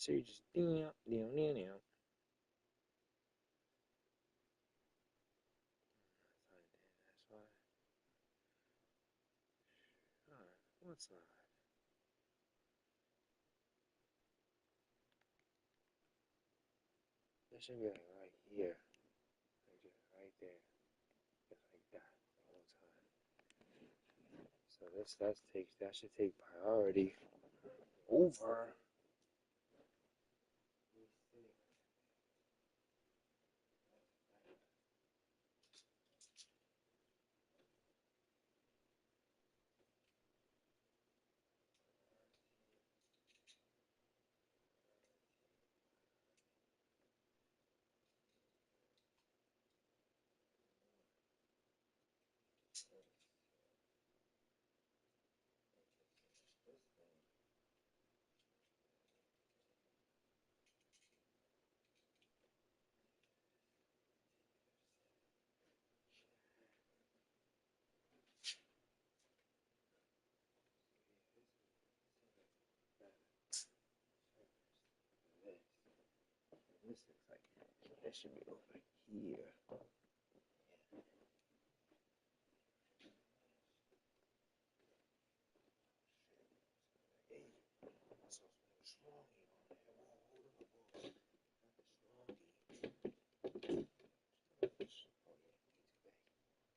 So you just down. That's why. Alright, what's that? That should be like right here. Like just right there. Just like that the whole time. So that should take priority over. This looks like that should be over here. It started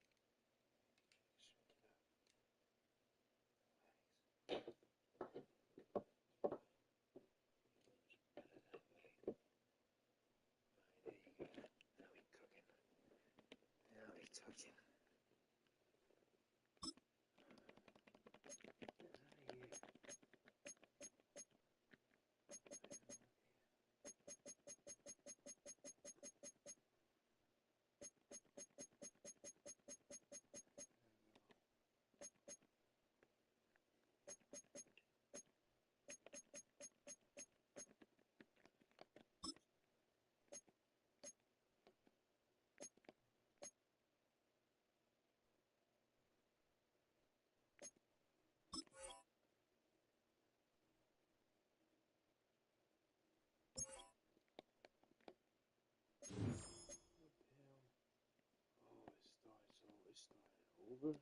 over.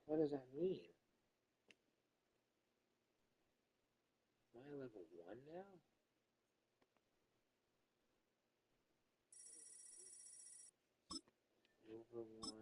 What does that mean? Am I level 1 now? Over 1.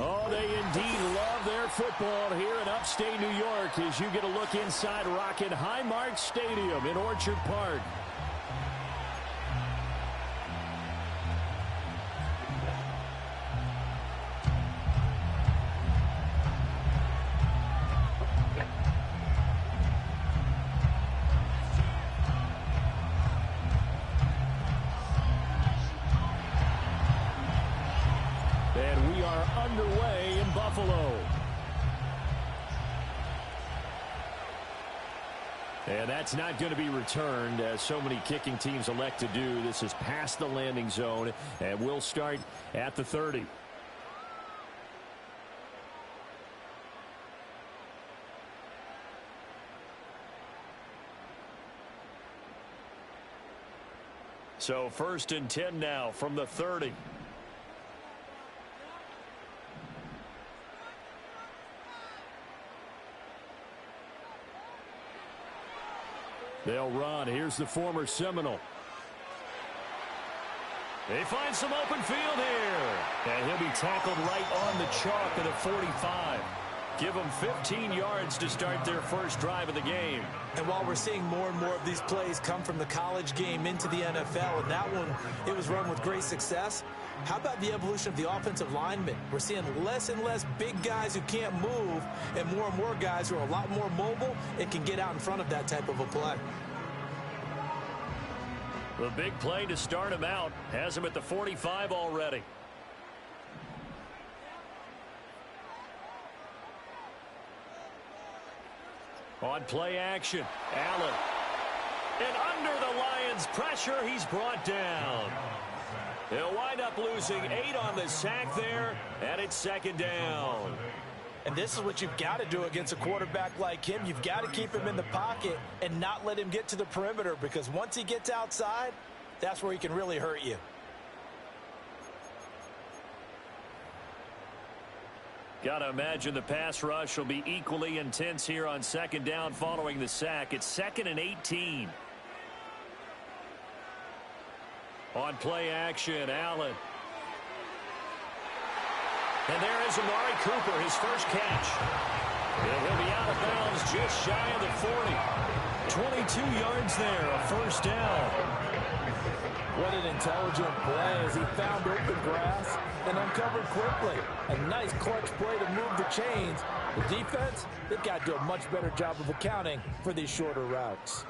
Oh, they indeed love their football here in upstate New York as you get a look inside Rocket Highmark Stadium in Orchard Park. And we are underway in Buffalo. And that's not going to be returned, as so many kicking teams elect to do. This is past the landing zone, and we'll start at the 30. So 1st and 10 now from the 30. They'll run. Here's the former Seminole. They find some open field here. And he'll be tackled right on the chalk at the 45. Give them 15 yards to start their first drive of the game. And while we're seeing more and more of these plays come from the college game into the NFL, and that one, it was run with great success, How about the evolution of the offensive linemen? We're seeing less and less big guys who can't move and more guys who are a lot more mobile and can get out in front of that type of a play. The big play to start him out has him at the 45 already. On play action, Allen. And under the Lions' pressure, he's brought down. He'll wind up losing 8 on the sack there, and it's second down. And this is what you've got to do against a quarterback like him. You've got to keep him in the pocket and not let him get to the perimeter, because once he gets outside, that's where he can really hurt you. Got to imagine the pass rush will be equally intense here on second down following the sack. It's 2nd and 18. On play action, Allen. And there is Amari Cooper, his first catch. And he'll be out of bounds just shy of the 40. 22 yards there, a first down. What an intelligent play as he found open grass and uncovered quickly. A nice clutch play to move the chains. The defense, they've got to do a much better job of accounting for these shorter routes.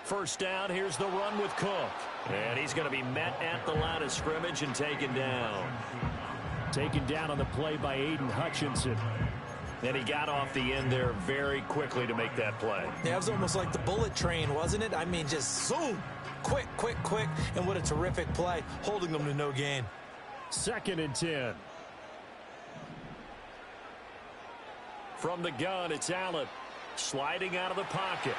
First down, here's the run with Cook. And he's going to be met at the line of scrimmage and taken down. Taken down on the play by Aiden Hutchinson. And he got off the end there very quickly to make that play. Yeah, it was almost like the bullet train, wasn't it? I mean, just zoom. Quick. And what a terrific play, holding them to no gain. 2nd and 10. From the gun, it's Allen. Sliding out of the pocket.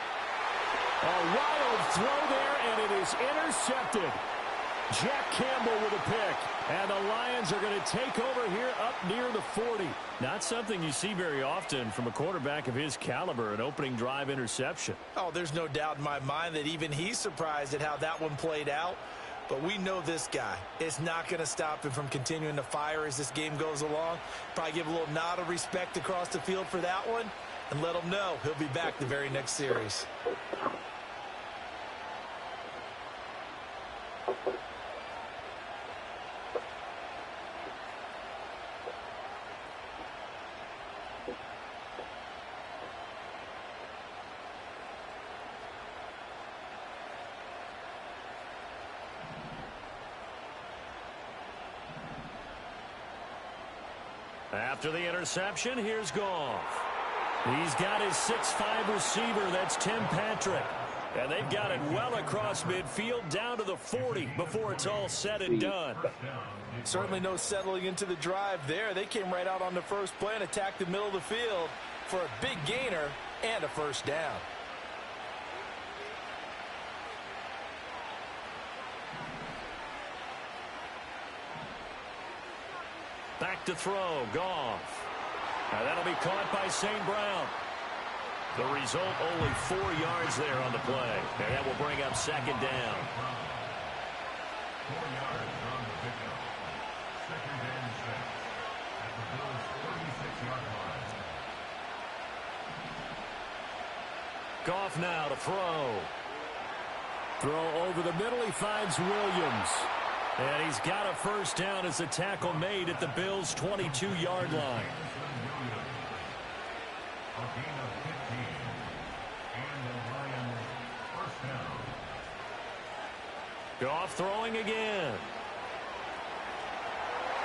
A wild throw there, and it is intercepted. Jack Campbell with a pick. And the Lions are going to take over here up near the 40. Not something you see very often from a quarterback of his caliber, an opening drive interception. Oh, there's no doubt in my mind that even he's surprised at how that one played out. But we know this guy is not going to stop him from continuing to fire as this game goes along. Probably give a little nod of respect across the field for that one and let him know he'll be back the very next series. After the interception, here's Goff. He's got his 6'5" receiver, that's Tim Patrick. And they've got it well across midfield down to the 40 before it's all said and done. Certainly no settling into the drive there. They came right out on the first play and attacked the middle of the field for a big gainer and a first down. Back to throw, Goff. And that'll be caught by St. Brown. The result, only 4 yards there on the play. And that will bring up second down. 4 yards on the pickup. Second and 6 at the Bills' 46-yard line. Goff now to throw. Throw over the middle. He finds Williams. And he's got a first down as a tackle made at the Bills' 22-yard line. A gain of 15. And the Lions first down. Goff throwing again.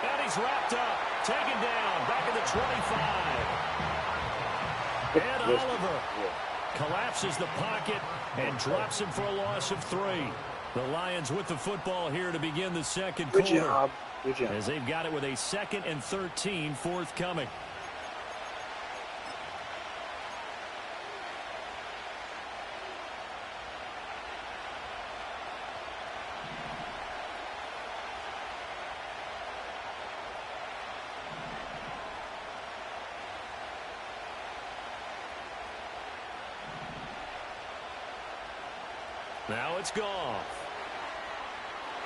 And he's wrapped up. Taken down. Back at the 25. And Oliver collapses the pocket and drops him for a loss of 3. The Lions with the football here to begin the second quarter. Good job. As they've got it with a 2nd and 13 forthcoming. Now it's Goff.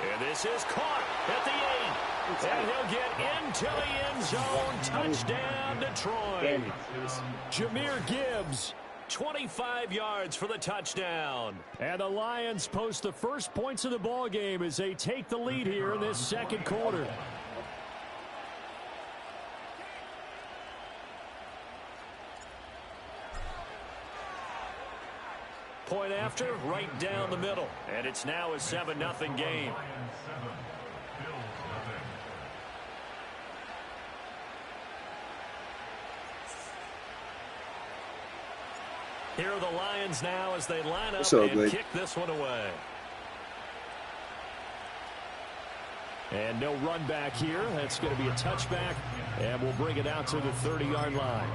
And this is caught at the 8. And he'll get into the end zone. Touchdown, Detroit. Jahmyr Gibbs, 25 yards for the touchdown. And the Lions post the first points of the ball game as they take the lead here in this second quarter. Point after, right down the middle. And it's now a 7-0 game. Here are the Lions now as they line up and kick this one away. And no run back here. That's going to be a touchback. And we'll bring it out to the 30-yard line.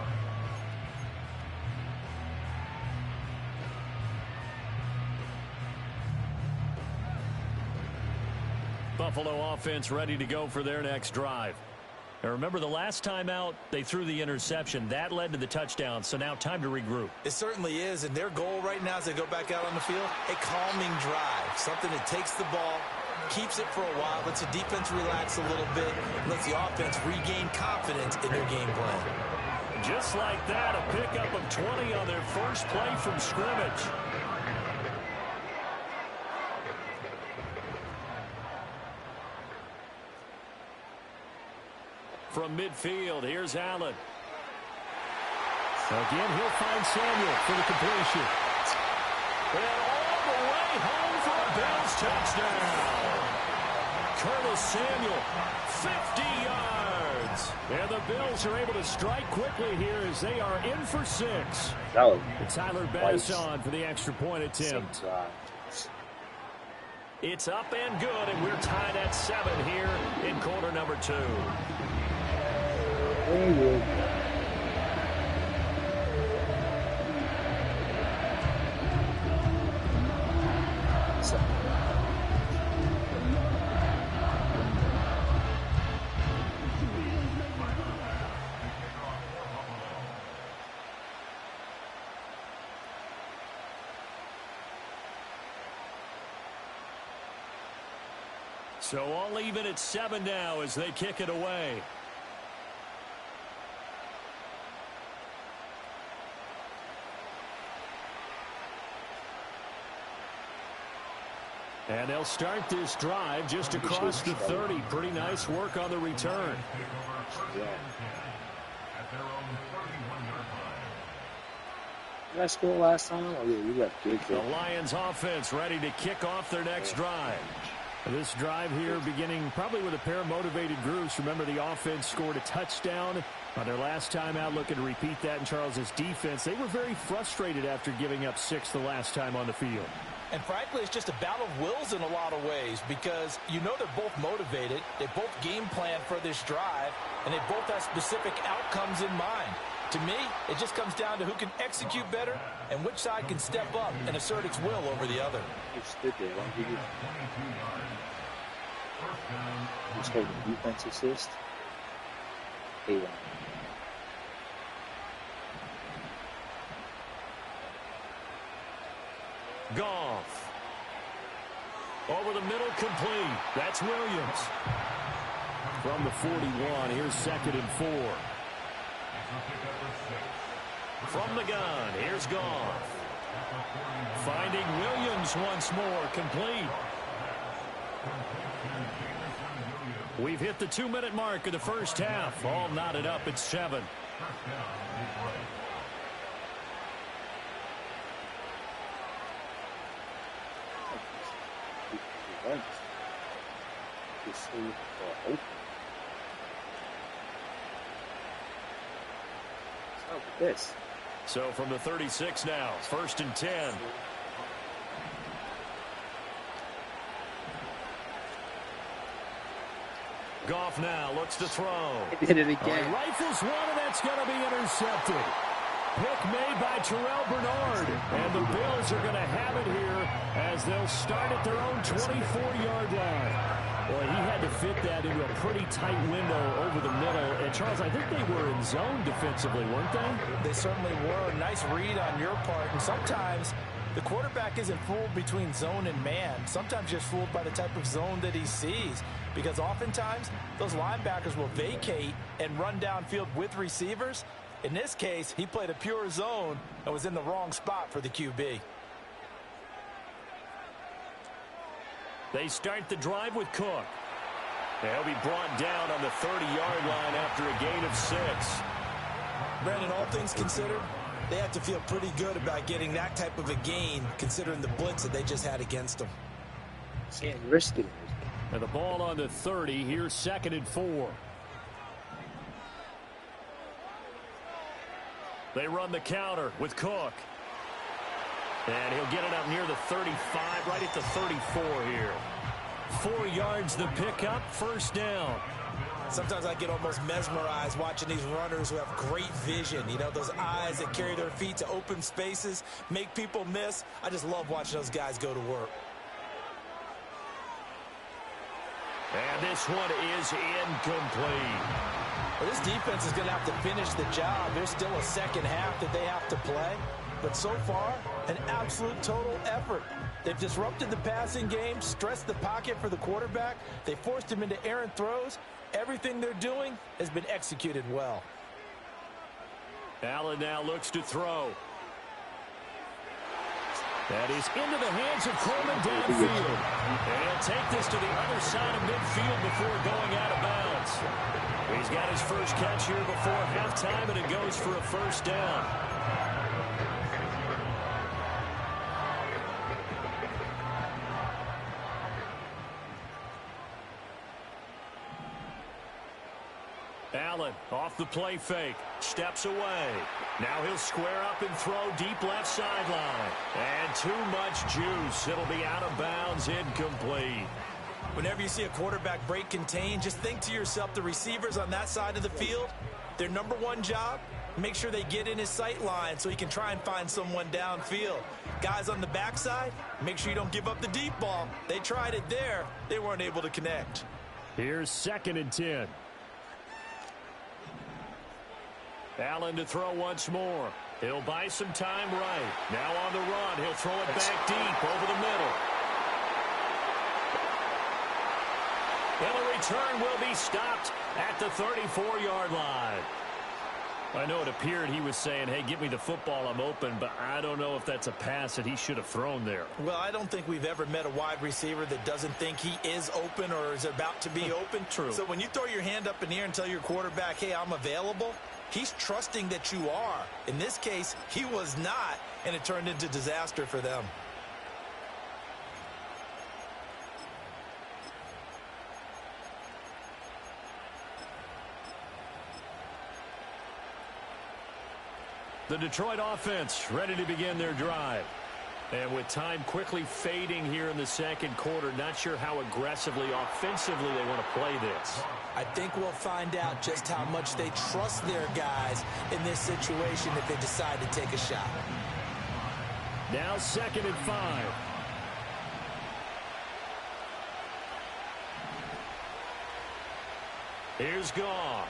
Buffalo offense ready to go for their next drive. Now remember, the last time out, they threw the interception. That led to the touchdown, so now time to regroup. It certainly is, and their goal right now as they go back out on the field, a calming drive, something that takes the ball, keeps it for a while, lets the defense relax a little bit, lets the offense regain confidence in their game plan. Just like that, a pickup of 20 on their first play from scrimmage. From midfield, here's Allen. Again, he'll find Samuel for the completion. And all the way home for a Bills touchdown. Curtis Samuel, 50 yards. And the Bills are able to strike quickly here as they are in for 6. And Tyler Bass on for the extra point attempt. It's up and good, and we're tied at 7 here in quarter number 2. So all even at 7 now as they kick it away. And they'll start this drive just across the 30. Pretty nice work on the return. Did I score last time? Oh, yeah, you got good. The Lions offense ready to kick off their next drive. This drive here beginning probably with a pair of motivated groups. Remember, the offense scored a touchdown on their last time out, looking to repeat that in Charles's defense. They were very frustrated after giving up 6 the last time on the field. And frankly, it's just a battle of wills in a lot of ways because you know they're both motivated, they both game plan for this drive, and they both have specific outcomes in mind. To me, it just comes down to who can execute better and which side can step up and assert its will over the other. You stood there. Why did you just take the defense assist? A1. Goff. Over the middle, complete. That's Williams. From the 41, here's 2nd and 4. From the gun, here's Goff. Finding Williams once more, complete. We've hit the 2-minute mark of the first half. All knotted up at 7. This. So from the 36 now, 1st and 10. Goff now looks to throw. He did it again. Rifles one, and that's going to be intercepted. Pick made by Terrell Bernard. And the Bills are going to have it here as they'll start at their own 24-yard line. Well, he had to fit that into a pretty tight window over the middle. And, Charles, I think they were in zone defensively, weren't they? They certainly were. Nice read on your part. And sometimes The quarterback isn't fooled between zone and man. Sometimes just fooled by the type of zone that he sees, because oftentimes those linebackers will vacate and run downfield with receivers. In this case, he played a pure zone and was in the wrong spot for the QB. They start the drive with Cook. He'll be brought down on the 30-yard line after a gain of 6. Brandon, all things considered, they have to feel pretty good about getting that type of a gain, considering the blitz that they just had against them. Yeah, risking it. And the ball on the 30. Here's 2nd and 4. They run the counter with Cook. And he'll get it up near the 35, right at the 34 here. 4 yards the pickup, 1st down. Sometimes I get almost mesmerized watching these runners who have great vision. You know, those eyes that carry their feet to open spaces, make people miss. I just love watching those guys go to work. And this one is incomplete. Well, this defense is going to have to finish the job. There's still a second half that they have to play. But so far, an absolute total effort. They've disrupted the passing game, stressed the pocket for the quarterback. They forced him into errant throws. Everything they're doing has been executed well. Allen now looks to throw. That is into the hands of Coleman downfield. And he'll take this to the other side of midfield before going out of bounds. He's got his first catch here before halftime, and it goes for a 1st down. Allen off the play fake, steps away. Now he'll square up and throw deep left sideline. And too much juice. It'll be out of bounds, incomplete. Whenever you see a quarterback break contain, just think to yourself, the receivers on that side of the field, their number one job, make sure they get in his sight line so he can try and find someone downfield. Guys on the backside, make sure you don't give up the deep ball. They tried it there. They weren't able to connect. Here's 2nd and 10. Allen to throw once more. He'll buy some time right. Now on the run. He'll throw it back deep over the middle. And the return will be stopped at the 34-yard line. I know it appeared he was saying, hey, give me the football, I'm open, but I don't know if that's a pass that he should have thrown there. Well, I don't think we've ever met a wide receiver that doesn't think he is open or is about to be open. True. So when you throw your hand up in the air and tell your quarterback, hey, I'm available, he's trusting that you are. In this case, he was not, and it turned into disaster for them. The Detroit offense ready to begin their drive. And with time quickly fading here in the 2nd quarter, not sure how aggressively, offensively they want to play this. I think we'll find out just how much they trust their guys in this situation if they decide to take a shot. Now 2nd and 5. Here's Goff.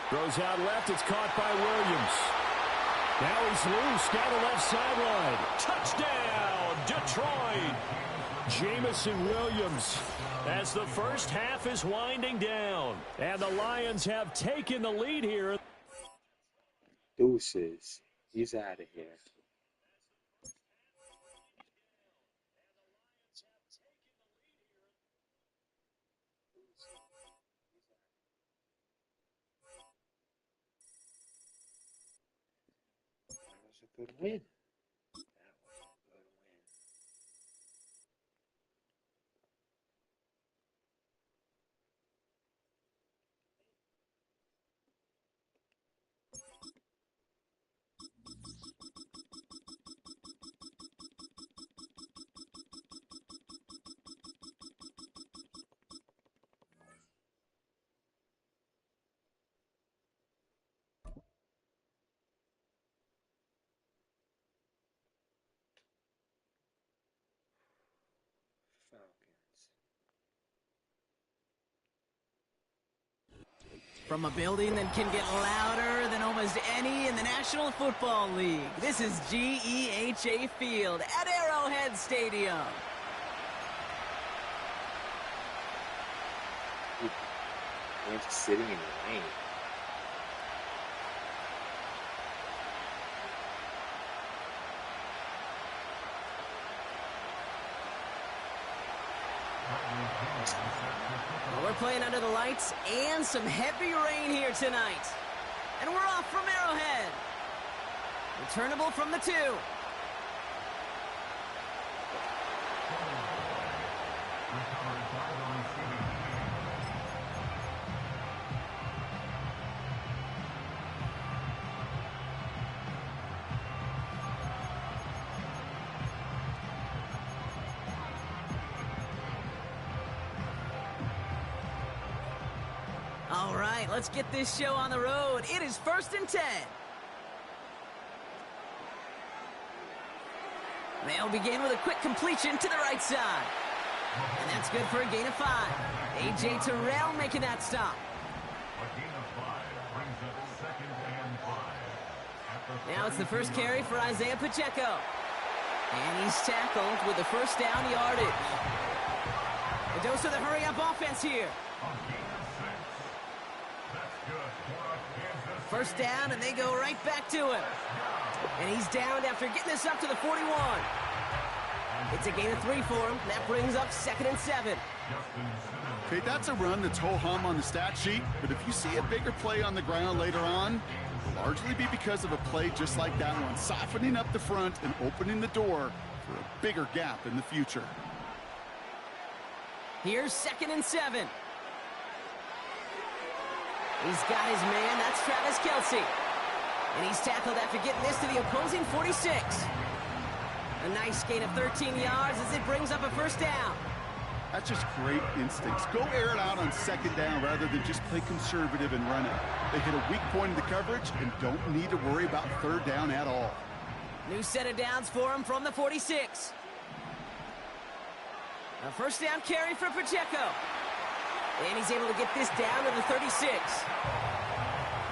Throws out left. It's caught by Williams. Now he's loose down the left sideline. Touchdown, Detroit. Jamison Williams as the first half is winding down. And the Lions have taken the lead here. Deuces. He's out of here. That was a good win. That was a good win. Falcons. From a building that can get louder than almost as any in the National Football League. This is GEHA Field at Arrowhead Stadium. We're just sitting in the rain. Well, we're playing under the lights and some heavy rain here tonight. And we're off from Arrowhead. Returnable from the 2. All right, let's get this show on the road. It is 1st and 10. They'll begin with a quick completion to the right side. And that's good for a gain of 5. A.J. Terrell making that stop. A gain of 5 brings up 2nd and 5. Now it's the first carry for Isaiah Pacheco. And he's tackled with the first down yardage. A dose of the hurry-up offense here. First down, and they go right back to him. And he's downed after getting this up to the 41. It's a gain of 3 for him. That brings up 2nd and 7. Okay, that's a run that's ho-hum on the stat sheet, but if you see a bigger play on the ground later on, it'll largely be because of a play just like that one, softening up the front and opening the door for a bigger gap in the future. Here's 2nd and 7. He's got his man. That's Travis Kelce. And he's tackled after getting this to the opposing 46. A nice gain of 13 yards as it brings up a first down. That's just great instincts. Go air it out on 2nd down rather than just play conservative and run it. They hit a weak point in the coverage and don't need to worry about 3rd down at all. New set of downs for him from the 46. A first down carry for Pacheco. And he's able to get this down to the 36.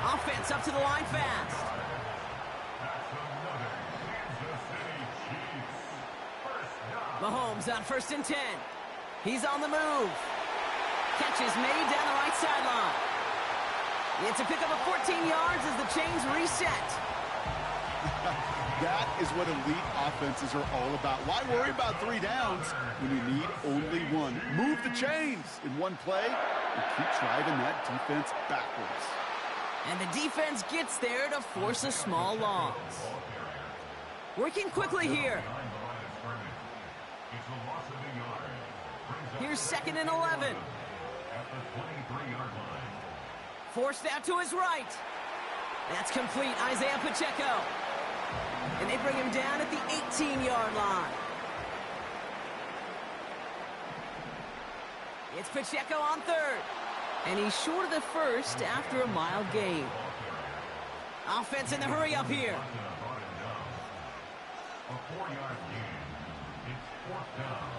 Offense up to the line fast. Mahomes on 1st and 10. He's on the move. Catch is made down the right sideline. It's a pickup of 14 yards as the chains reset. That is what elite offenses are all about. Why worry about 3 downs when you need only 1? Move the chains in one play and keep driving that defense backwards. And the defense gets there to force a small loss. Working quickly here. Here's 2nd and 11. Forced out to his right. That's complete. Isaiah Pacheco. And they bring him down at the 18-yard line. It's Pacheco on 3rd. And he's short of the 1st after a mild gain. Offense in the hurry up here. A 4-yard gain. It's 4th down.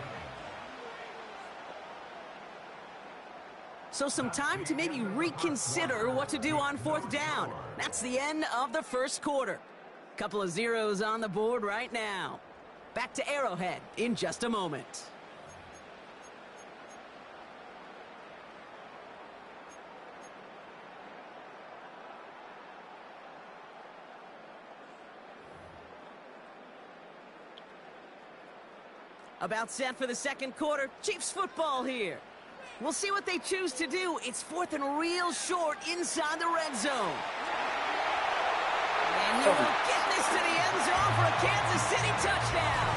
So some time to maybe reconsider what to do on 4th down. That's the end of the first quarter. Couple of zeros on the board right now. Back to Arrowhead in just a moment. About set for the second quarter. Chiefs football here. We'll see what they choose to do. It's 4th and real short inside the red zone. And he will get this to the end zone for a Kansas City touchdown.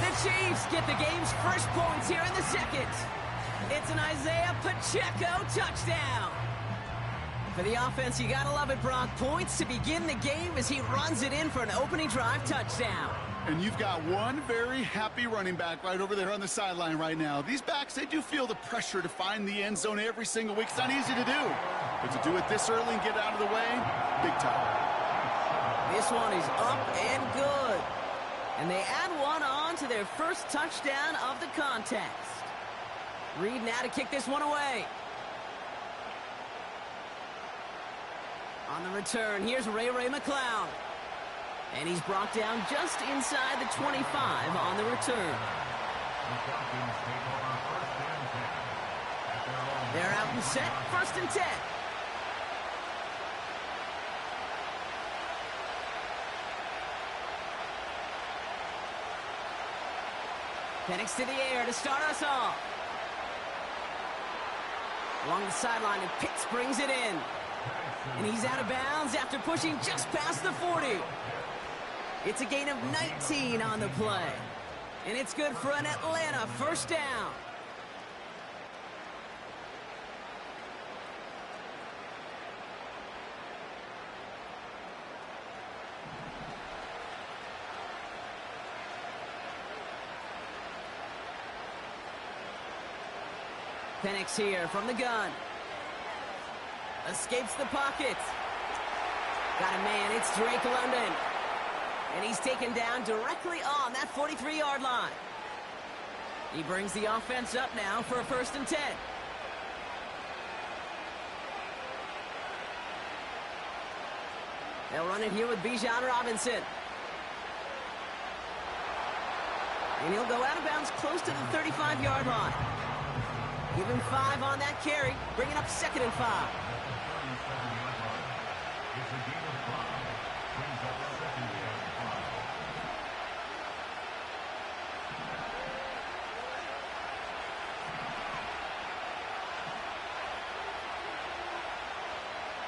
The Chiefs get the game's first points here in the second. It's an Isaiah Pacheco touchdown. For the offense, you gotta love it, Brock. Points to begin the game as he runs it in for an opening drive touchdown. And you've got one very happy running back right over there on the sideline right now. These backs, they do feel the pressure to find the end zone every single week. It's not easy to do. But to do it this early and get it out of the way, big time. This one is up and good. And they add one on to their first touchdown of the contest. Reed now to kick this one away. On the return, here's Ray McCloud. And he's brought down just inside the 25 on the return. They're out and set, 1st and 10. Penix to the air to start us off. Along the sideline, and Pitts brings it in. And he's out of bounds after pushing just past the 40. It's a gain of 19 on the play. And it's good for an Atlanta 1st down. Penix here from the gun. Escapes the pocket. Got a man, it's Drake London. And he's taken down directly on that 43-yard line. He brings the offense up now for a 1st and 10. They'll run it here with Bijan Robinson. And he'll go out of bounds close to the 35-yard line. Give him 5 on that carry, bringing up 2nd and 5.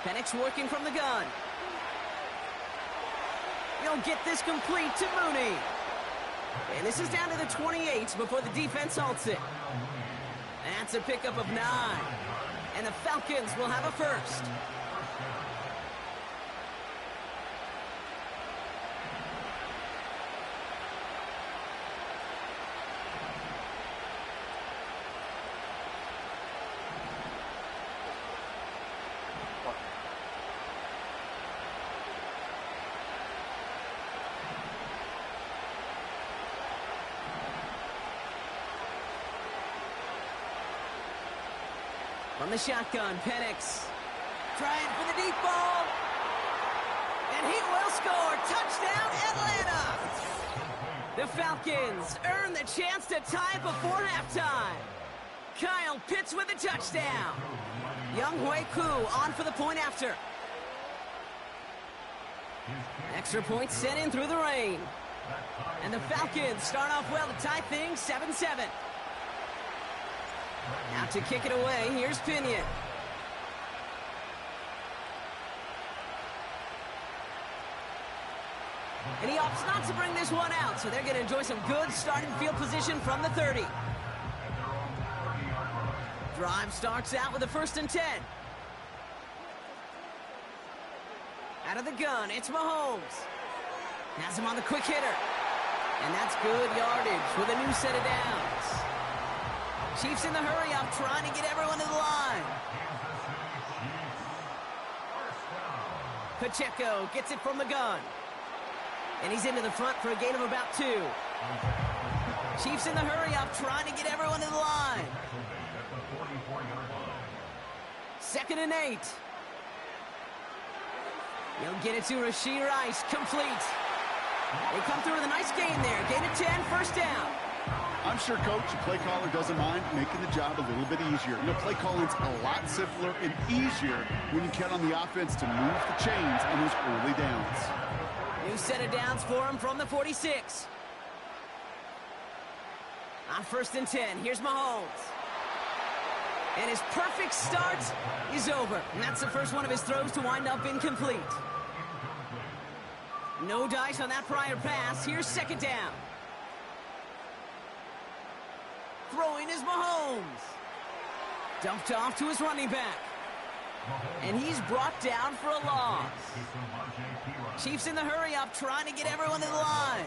Penix working from the gun. He'll get this complete to Mooney. And this is down to the 28 before the defense halts it. That's a pickup of 9. And the Falcons will have a 1st. From the shotgun, Penix trying for the deep ball. And he will score. Touchdown, Atlanta! The Falcons earn the chance to tie before halftime. Kyle Pitts with a touchdown. Younghoe Koo on for the point after. Extra point sent in through the rain. And the Falcons start off well to tie things 7-7. Now to kick it away, here's Pinion. And he opts not to bring this one out, so they're going to enjoy some good starting field position from the 30. Drive starts out with a 1st and 10. Out of the gun, it's Mahomes. Has him on the quick hitter. And that's good yardage with a new set of downs. Chiefs in the hurry-up, trying to get everyone to the line. Pacheco gets it from the gun. And he's into the front for a gain of about 2. Chiefs in the hurry-up, trying to get everyone to the line. 2nd and 8. He'll get it to Rashee Rice, complete. They come through with a nice gain there. Gain of 10, 1st down. I'm sure, Coach, the play caller doesn't mind making the job a little bit easier. You know, play calling's a lot simpler and easier when you count on the offense to move the chains on those early downs. New set of downs for him from the 46. On 1st and 10, here's Mahomes. And his perfect start is over. And that's the first one of his throws to wind up incomplete. No dice on that prior pass. Here's 2nd down. Throwing is Mahomes. Dumped off to his running back. And he's brought down for a loss. Chiefs in the hurry-up, trying to get everyone to the line.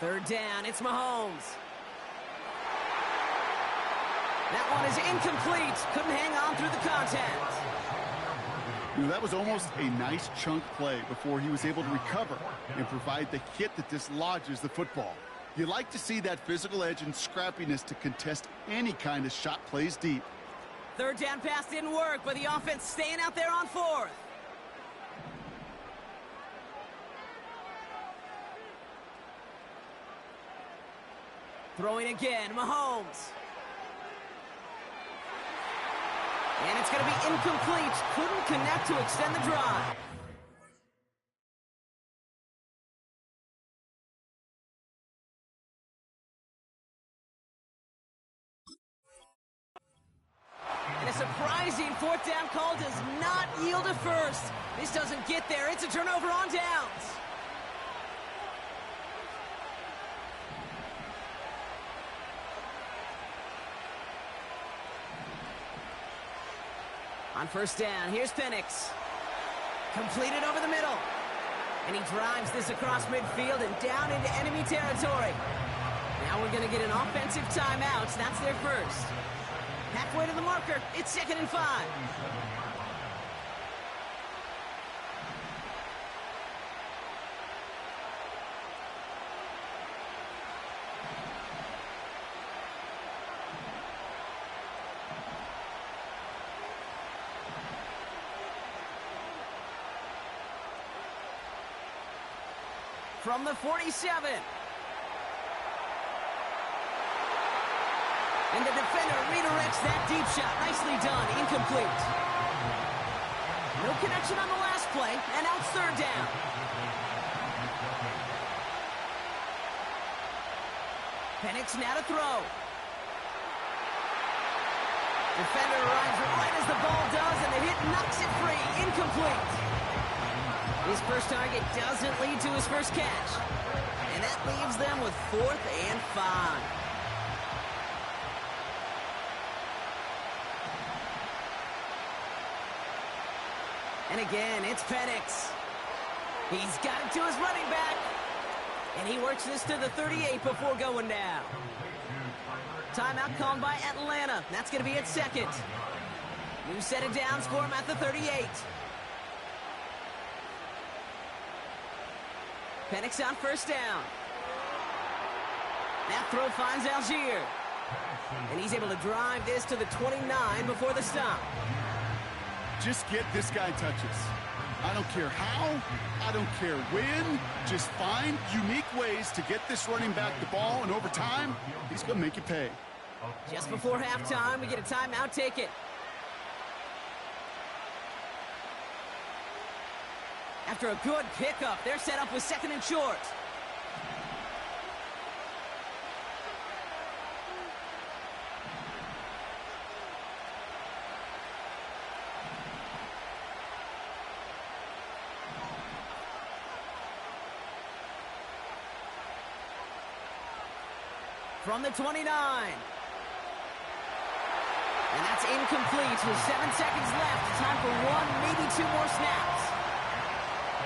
3rd down, it's Mahomes. That one is incomplete. Couldn't hang on through the contact. You know, that was almost a nice chunk play before he was able to recover and provide the hit that dislodges the football. You like to see that physical edge and scrappiness to contest any kind of shot plays deep. Third down pass didn't work, but the offense staying out there on fourth. Throwing again, Mahomes. And it's going to be incomplete. Couldn't connect to extend the drive. And a surprising fourth down call does not yield a first. This doesn't get there. It's a turnover on downs. On first down, here's Penix. Completed over the middle. And he drives this across midfield and down into enemy territory. Now we're going to get an offensive timeout. That's their first. Halfway to the marker, it's 2nd and 5. From the 47. And the defender redirects that deep shot. Nicely done. Incomplete. No connection on the last play, and now it's third down. Penix now to throw. Defender arrives right as the ball does, and the hit knocks it free. Incomplete. His first target doesn't lead to his first catch. And that leaves them with 4th and 5. And again, it's Penix. He's got it to his running back. And he works this to the 38 before going down. Timeout called by Atlanta. That's going to be at 2nd. New set of downs for him at the 38. Penix on first down. That throw finds Algier. And he's able to drive this to the 29 before the stop. Just get this guy touches. I don't care how, I don't care when. Just find unique ways to get this running back the ball, and over time, he's going to make you pay. Just before halftime, we get a timeout. Take it. After a good pickup, they're set up with 2nd and short. From the 29. And that's incomplete with 7 seconds left. Time for 1, maybe 2 more snaps.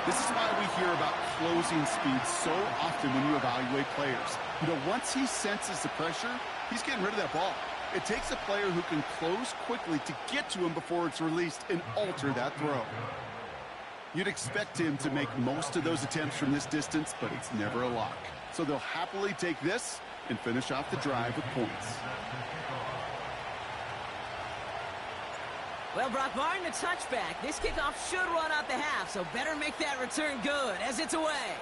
This is why we hear about closing speed so often when you evaluate players. You know, once he senses the pressure, he's getting rid of that ball. It takes a player who can close quickly to get to him before it's released and alter that throw. You'd expect him to make most of those attempts from this distance, but it's never a lock. So they'll happily take this and finish off the drive with points. Well, Brock, barring the touchback, this kickoff should run out the half, so better make that return good as it's away.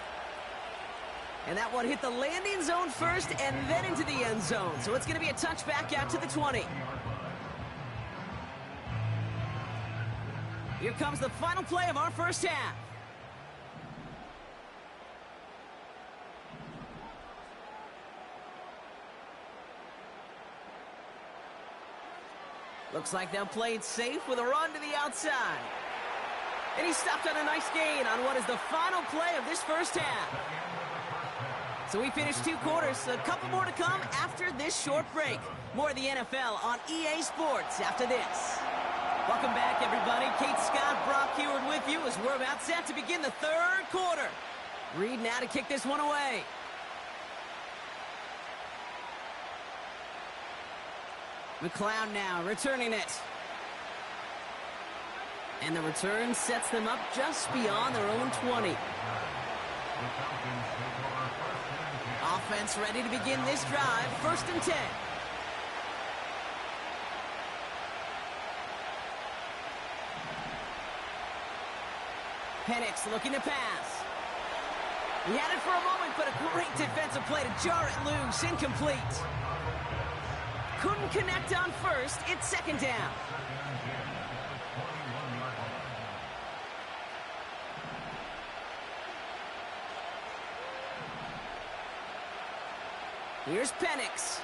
And that one hit the landing zone first and then into the end zone, so it's going to be a touchback out to the 20. Here comes the final play of our first half. Looks like they'll play it safe with a run to the outside. And he stopped on a nice gain on what is the final play of this first half. So we finished 2 quarters, a couple more to come after this short break. More of the NFL on EA Sports after this. Welcome back, everybody. Kate Scott, Brock Heward with you as we're about set to begin the 3rd quarter. Reed now to kick this one away. McLeod now returning it. And the return sets them up just beyond their own 20. Offense ready to begin this drive. 1st and 10. Penix looking to pass. He had it for a moment, but a great defensive play to jar it loose. Incomplete. Couldn't connect on first. It's second down. Here's Penix.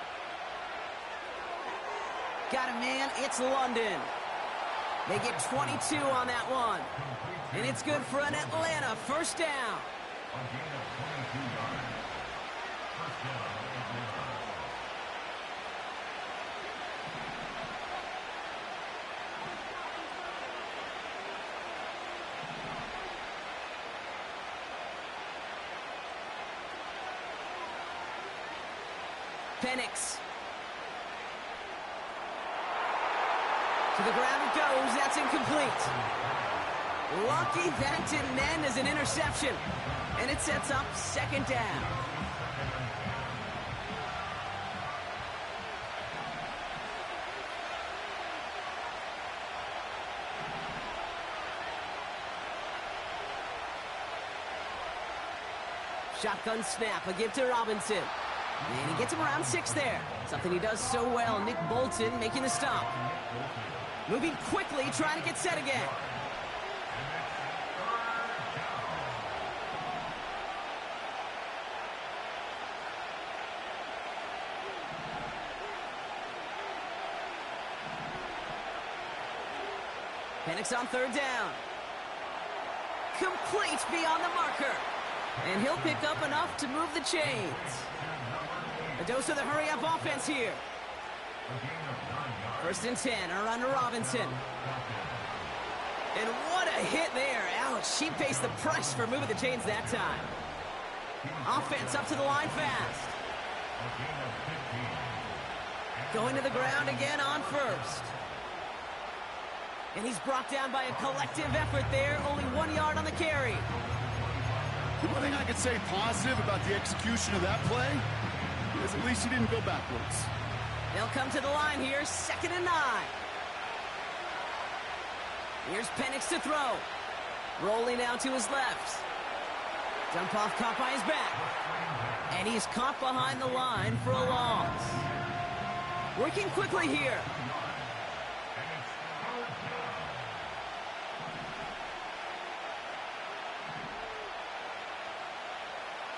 Got a man. It's London. They get 22 on that one. And it's good for an Atlanta first down. Penix. To the ground it goes. That's incomplete. Lucky that didn't end as an interception. And it sets up second down. Shotgun snap. A give to Robinson. And he gets him around 6 there. Something he does so well. Nick Bolton making the stop. Moving quickly, trying to get set again. Penix on third down. Complete beyond the marker. And he'll pick up enough to move the chains. A dose of the hurry-up offense here. First and 10, a run to Robinson. And what a hit there. Ouch, she faced the press for moving the chains that time. Offense up to the line fast. Going to the ground again on first. And he's brought down by a collective effort there. Only 1 yard on the carry. The one thing I could say positive about the execution of that play is at least he didn't go backwards. They'll come to the line here, 2nd and 9. Here's Penix to throw. Rolling out to his left. Dump off caught by his back. And he's caught behind the line for a loss. Working quickly here.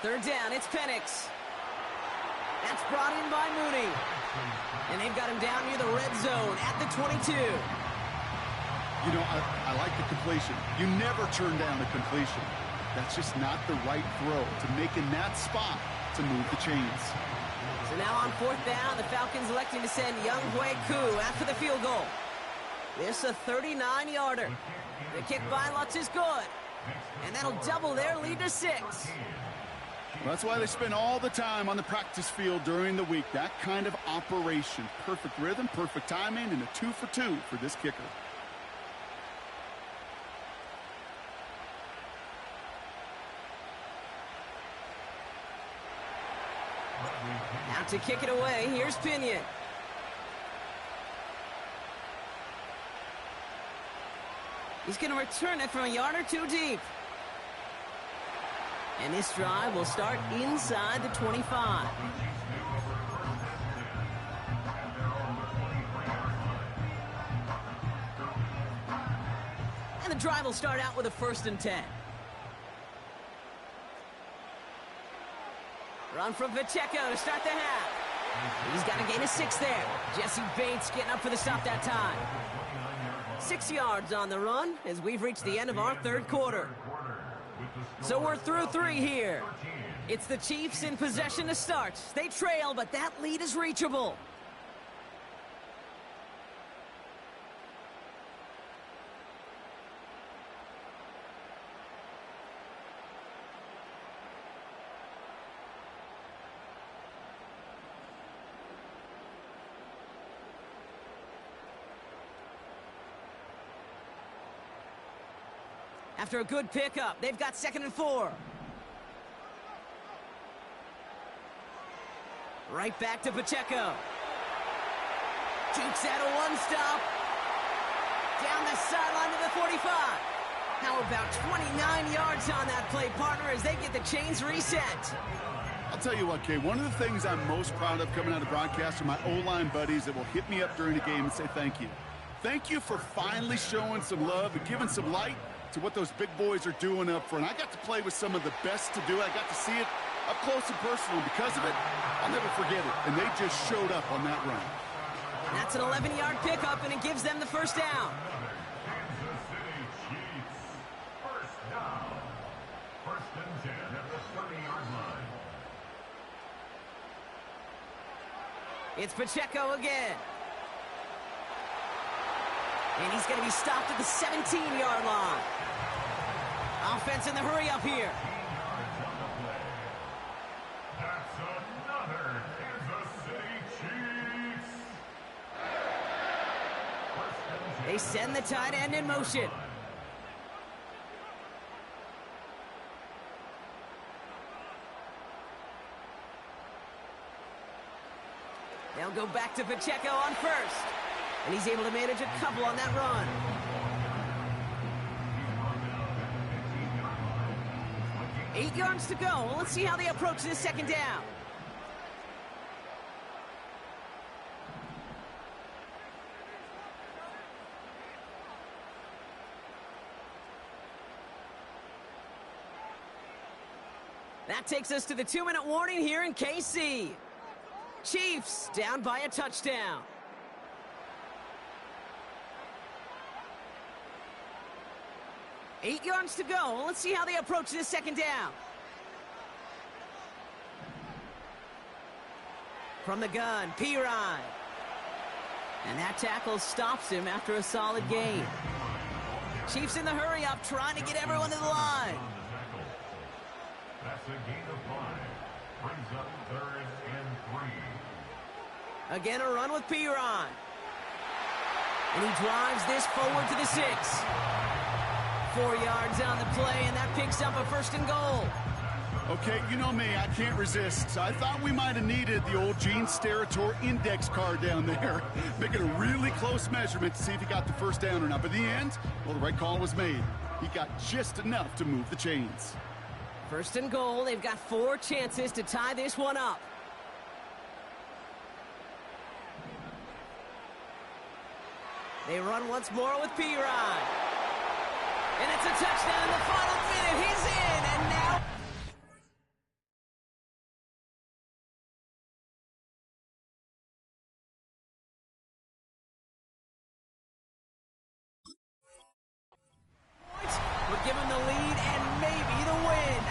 Third down, it's Penix. That's brought in by Mooney. And they've got him down near the red zone at the 22. You know, I like the completion. You never turn down a completion. That's just not the right throw to make in that spot to move the chains. So now on 4th down, the Falcons electing to send Younghoe Koo after the field goal. This a 39-yarder. The kick by Lutz is good. And that'll double their lead to 6. Well, that's why they spend all the time on the practice field during the week. That kind of operation. Perfect rhythm, perfect timing, and a 2 for 2 for this kicker. Now to kick it away, here's Pinion. He's going to return it from a yard or 2 deep. And this drive will start inside the 25. And the drive will start out with a 1st and 10. Run from Pacheco to start the half. He's got a gain of 6 there. Jesse Bates getting up for the stop that time. 6 yards on the run as we've reached the end of our 3rd quarter. So we're through 3 here. It's the Chiefs in possession to start. They trail, but that lead is reachable. After a good pickup, they've got 2nd and 4. Right back to Pacheco. Jukes out a 1-stop. Down the sideline to the 45. How about 29 yards on that play, partner, as they get the chains reset? I'll tell you what, Kay, one of the things I'm most proud of coming out of broadcast are my O-line buddies that will hit me up during the game and say thank you. Thank you for finally showing some love and giving some light to what those big boys are doing up front. I got to play with some of the best to do it. I got to see it up close and personal. Because of it, I'll never forget it. And they just showed up on that run. That's an 11-yard pickup, and it gives them the first down. Kansas City Chiefs. First down. First and 10 at the 30-yard line. It's Pacheco again. And he's going to be stopped at the 17-yard line. Offense in the hurry up here. That's another Kansas City Chiefs. They send the tight end in motion. They'll go back to Pacheco on first. And he's able to manage a couple on that run. Eight yards to go. Well, let's see how they approach this second down. That takes us to the 2-minute warning here in KC. Chiefs down by a touchdown. Eight yards to go. Let's see how they approach this second down. From the gun, Pirine. And that tackle stops him after a solid gain. Chiefs in the hurry up, trying to get everyone to the line. That's a gain of 5. Brings up 3rd and 3. Again, a run with Pirine. And he drives this forward to the 6. 4 yards on the play, and that picks up a 1st and goal. Okay, you know me, I can't resist. I thought we might have needed the old Gene Steratore index card down there, making a really close measurement to see if he got the first down or not. But in the end, well, the right call was made. He got just enough to move the chains. 1st and goal. They've got 4 chances to tie this one up. They run once more with Pirine. And it's a touchdown in the final minute. He's in, and now... would give him the lead and maybe the win.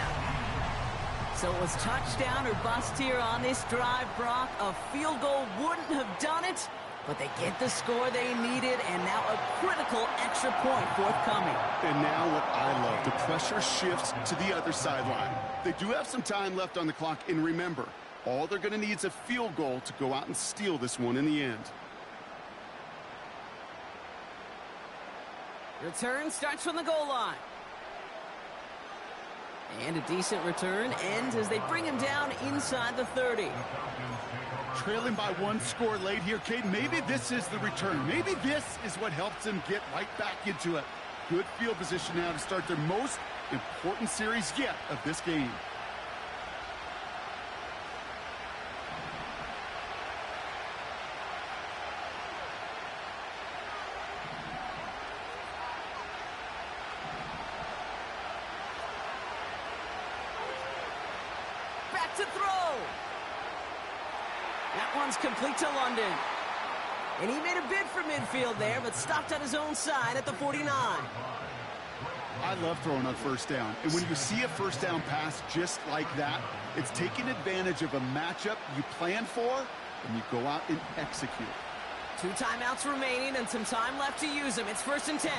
So it was touchdown or bust here on this drive, Brock. A field goal wouldn't have done it, but they get the score they needed, and now a critical extra point forthcoming. And now what I love, the pressure shifts to the other sideline. They do have some time left on the clock, and remember, all they're going to need is a field goal to go out and steal this one in the end. Return starts from the goal line. And a decent return ends as they bring him down inside the 30. Trailing by 1 score late here, Cade. Maybe this is the return. Maybe this is what helps them get right back into it. Good field position now to start their most important series yet of this game. Back to throw. That one's complete to London. And he made a bid for midfield there, but stopped on his own side at the 49. I love throwing on 1st down. And when you see a 1st down pass just like that, it's taking advantage of a matchup you planned for, and you go out and execute. 2 timeouts remaining and some time left to use them. It's 1st and 10.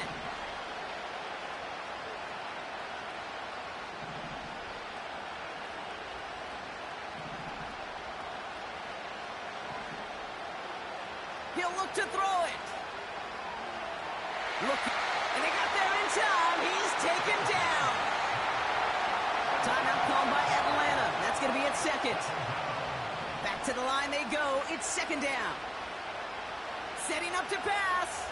He'll look to throw it. Look, and they got there in time. He's taken down. Timeout called by Atlanta. That's going to be at 2nd. Back to the line they go. It's 2nd down. Setting up to pass.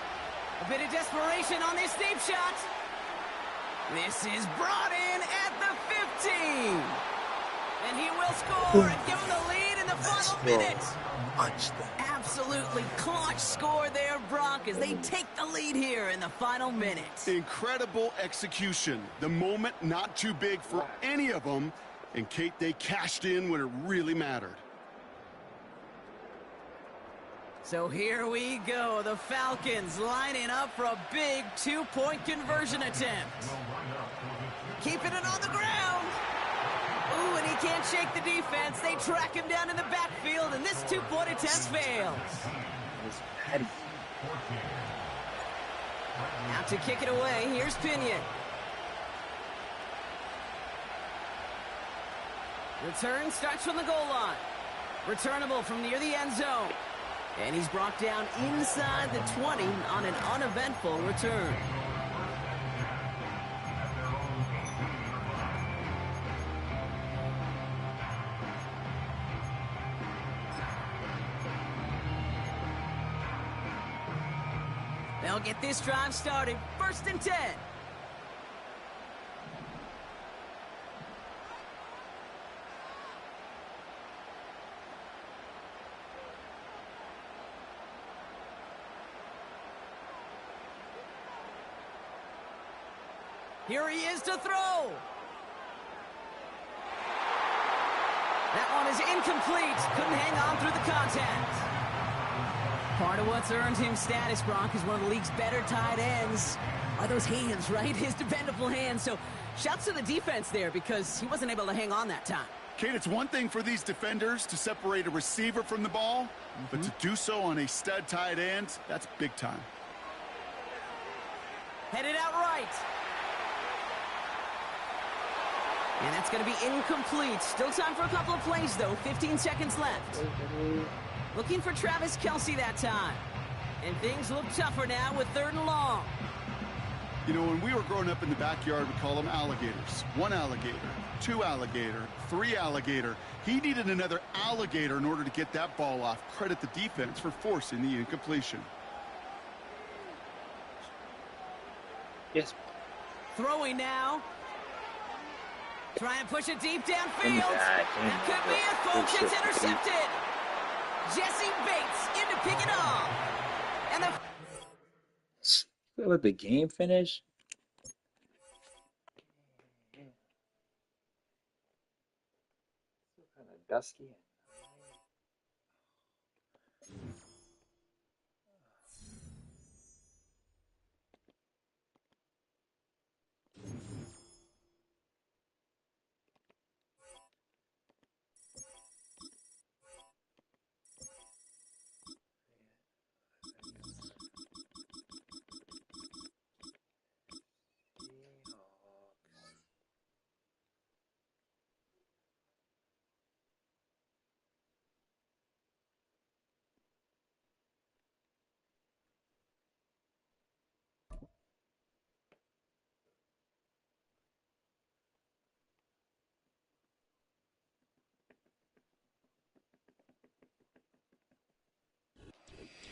A bit of desperation on this deep shot. This is brought in at the 15. And he will score and give him the lead in the final minute. Absolutely clutch score there, Brock, as they take the lead here in the final minute. Incredible execution. The moment not too big for any of them. And, Kate, they cashed in when it really mattered. So here we go. The Falcons lining up for a big two-point conversion attempt. Keeping it on the ground. Ooh, and he can't shake the defense. They track him down in the backfield, and this two-point attempt fails. Now to kick it away, here's Pinion. Return starts from the goal line. Returnable from near the end zone. And he's brought down inside the 20 on an uneventful return. They'll get this drive started. 1st and 10. Here he is to throw. That one is incomplete. Couldn't hang on through the contact. Part of what's earned him status, Brock, is one of the league's better tight ends. Are those hands, right? His dependable hands. So shouts to the defense there because he wasn't able to hang on that time. Kate, it's one thing for these defenders to separate a receiver from the ball, but to do so on a stud tight end, that's big time. Headed out right. And that's going to be incomplete. Still time for a couple of plays, though. 15 seconds left. Looking for Travis Kelce that time. And things look tougher now with 3rd and long. You know, when we were growing up in the backyard, we call them alligators. 1 alligator, 2 alligator, 3 alligator. He needed another alligator in order to get that ball off. Credit the defense for forcing the incompletion. Yes. Throwing now. Try and push it deep downfield. That could be it, folks. It's intercepted. Jesse Bates in to pick it off. And Let the game finish. Still kind of dusky.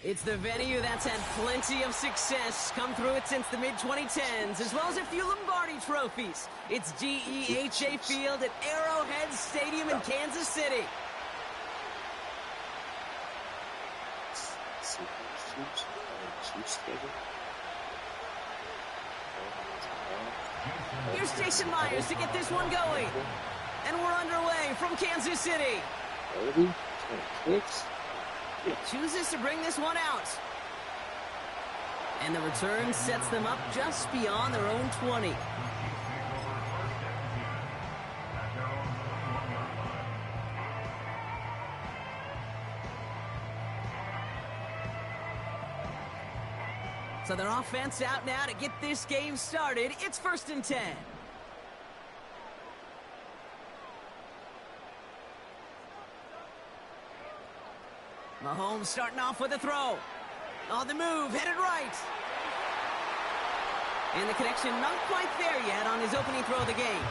it's the venue that's had plenty of success, come through it since the mid-2010s, as well as a few Lombardi trophies. It's GEHA Field at Arrowhead Stadium in Kansas City. Here's Jason Myers to get this one going. And we're underway from Kansas City. 26. Chooses to bring this one out. And the return sets them up just beyond their own 20. So their offense out now to get this game started. It's 1st and 10. Mahomes starting off with a throw. On the move, headed right. And the connection not quite there yet on his opening throw of the game.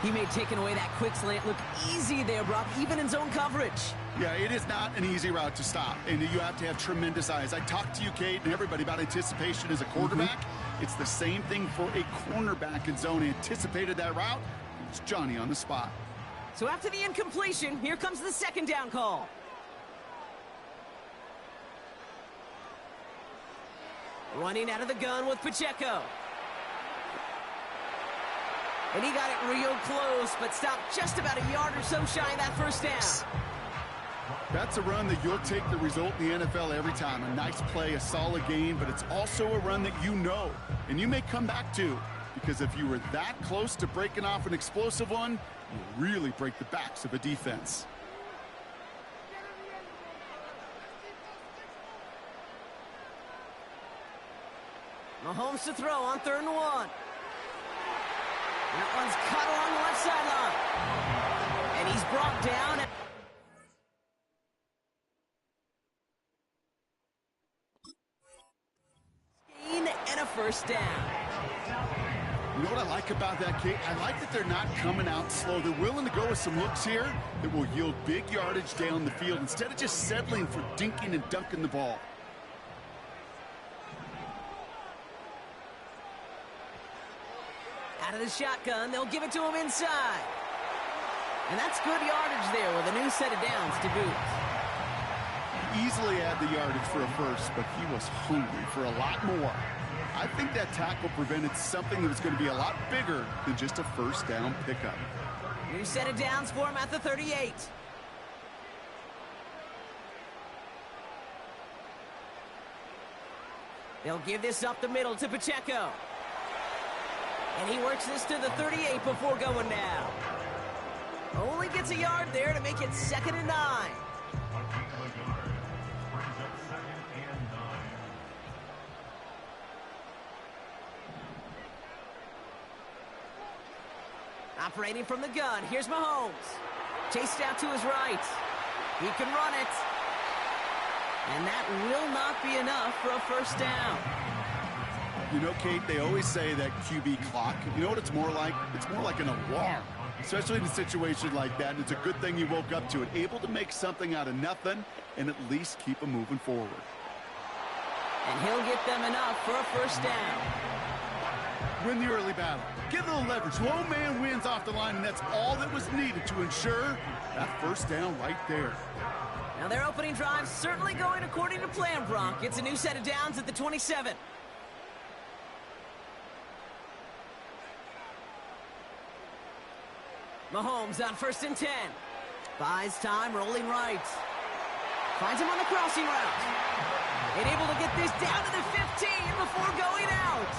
He made taking away that quick slant look easy there, Brock, even in zone coverage. Yeah, it is not an easy route to stop, and you have to have tremendous eyes. I talked to you, Kate, and everybody about anticipation as a quarterback. It's the same thing for a cornerback in zone. Anticipated that route. It's Johnny on the spot. So after the incompletion, here comes the second down call. Running out of the gun with Pacheco. And he got it real close, but stopped just about a yard or so shy of that first down. That's a run that you'll take the result in the NFL every time. A nice play, a solid gain, but it's also a run that you know, and you may come back to, because if you were that close to breaking off an explosive one, you really break the backs of a defense. Mahomes to throw on 3rd and 1. That one's cut along the left sideline. And he's brought down. And a first down. You know what I like about that, Kate? I like that they're not coming out slow. They're willing to go with some looks here that will yield big yardage down the field instead of just settling for dinking and dunking the ball. Out of the shotgun, they'll give it to him inside. And that's good yardage there with a new set of downs to boot. Easily add the yardage for a first, but he was hungry for a lot more. I think that tackle prevented something that was going to be a lot bigger than just a first down pickup. New set of downs for him at the 38. They'll give this up the middle to Pacheco. And he works this to the 38 before going down. Only gets a yard there to make it 2nd and 9. Operating from the gun, here's Mahomes. Chased out to his right. He can run it. And that will not be enough for a first down. You know, Kate, they always say that QB clock, you know what it's more like? It's more like an alarm, especially in a situation like that. And it's a good thing you woke up to it, able to make something out of nothing and at least keep them moving forward. And he'll get them enough for a first down. Win the early battle. Get a little leverage. Low man wins off the line, and that's all that was needed to ensure that first down right there. Now their opening drive certainly going according to plan, Bronk. It's a new set of downs at the 27. Mahomes on 1st and 10. Buys time, rolling right. Finds him on the crossing route. And able to get this down to the 15 before going out.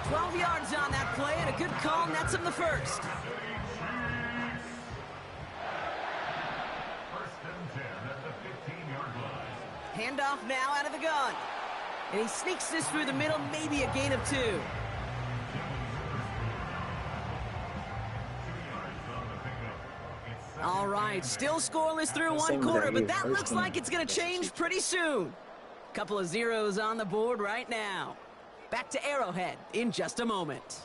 12 yards on that play, and a good call nets him the first. First and 10 at the 15-yard line. Handoff now out of the gun. And he sneaks this through the middle, maybe a gain of 2. All right, still scoreless through one quarter, but that looks like it's going to change pretty soon. Couple of zeros on the board right now. Back to Arrowhead in just a moment.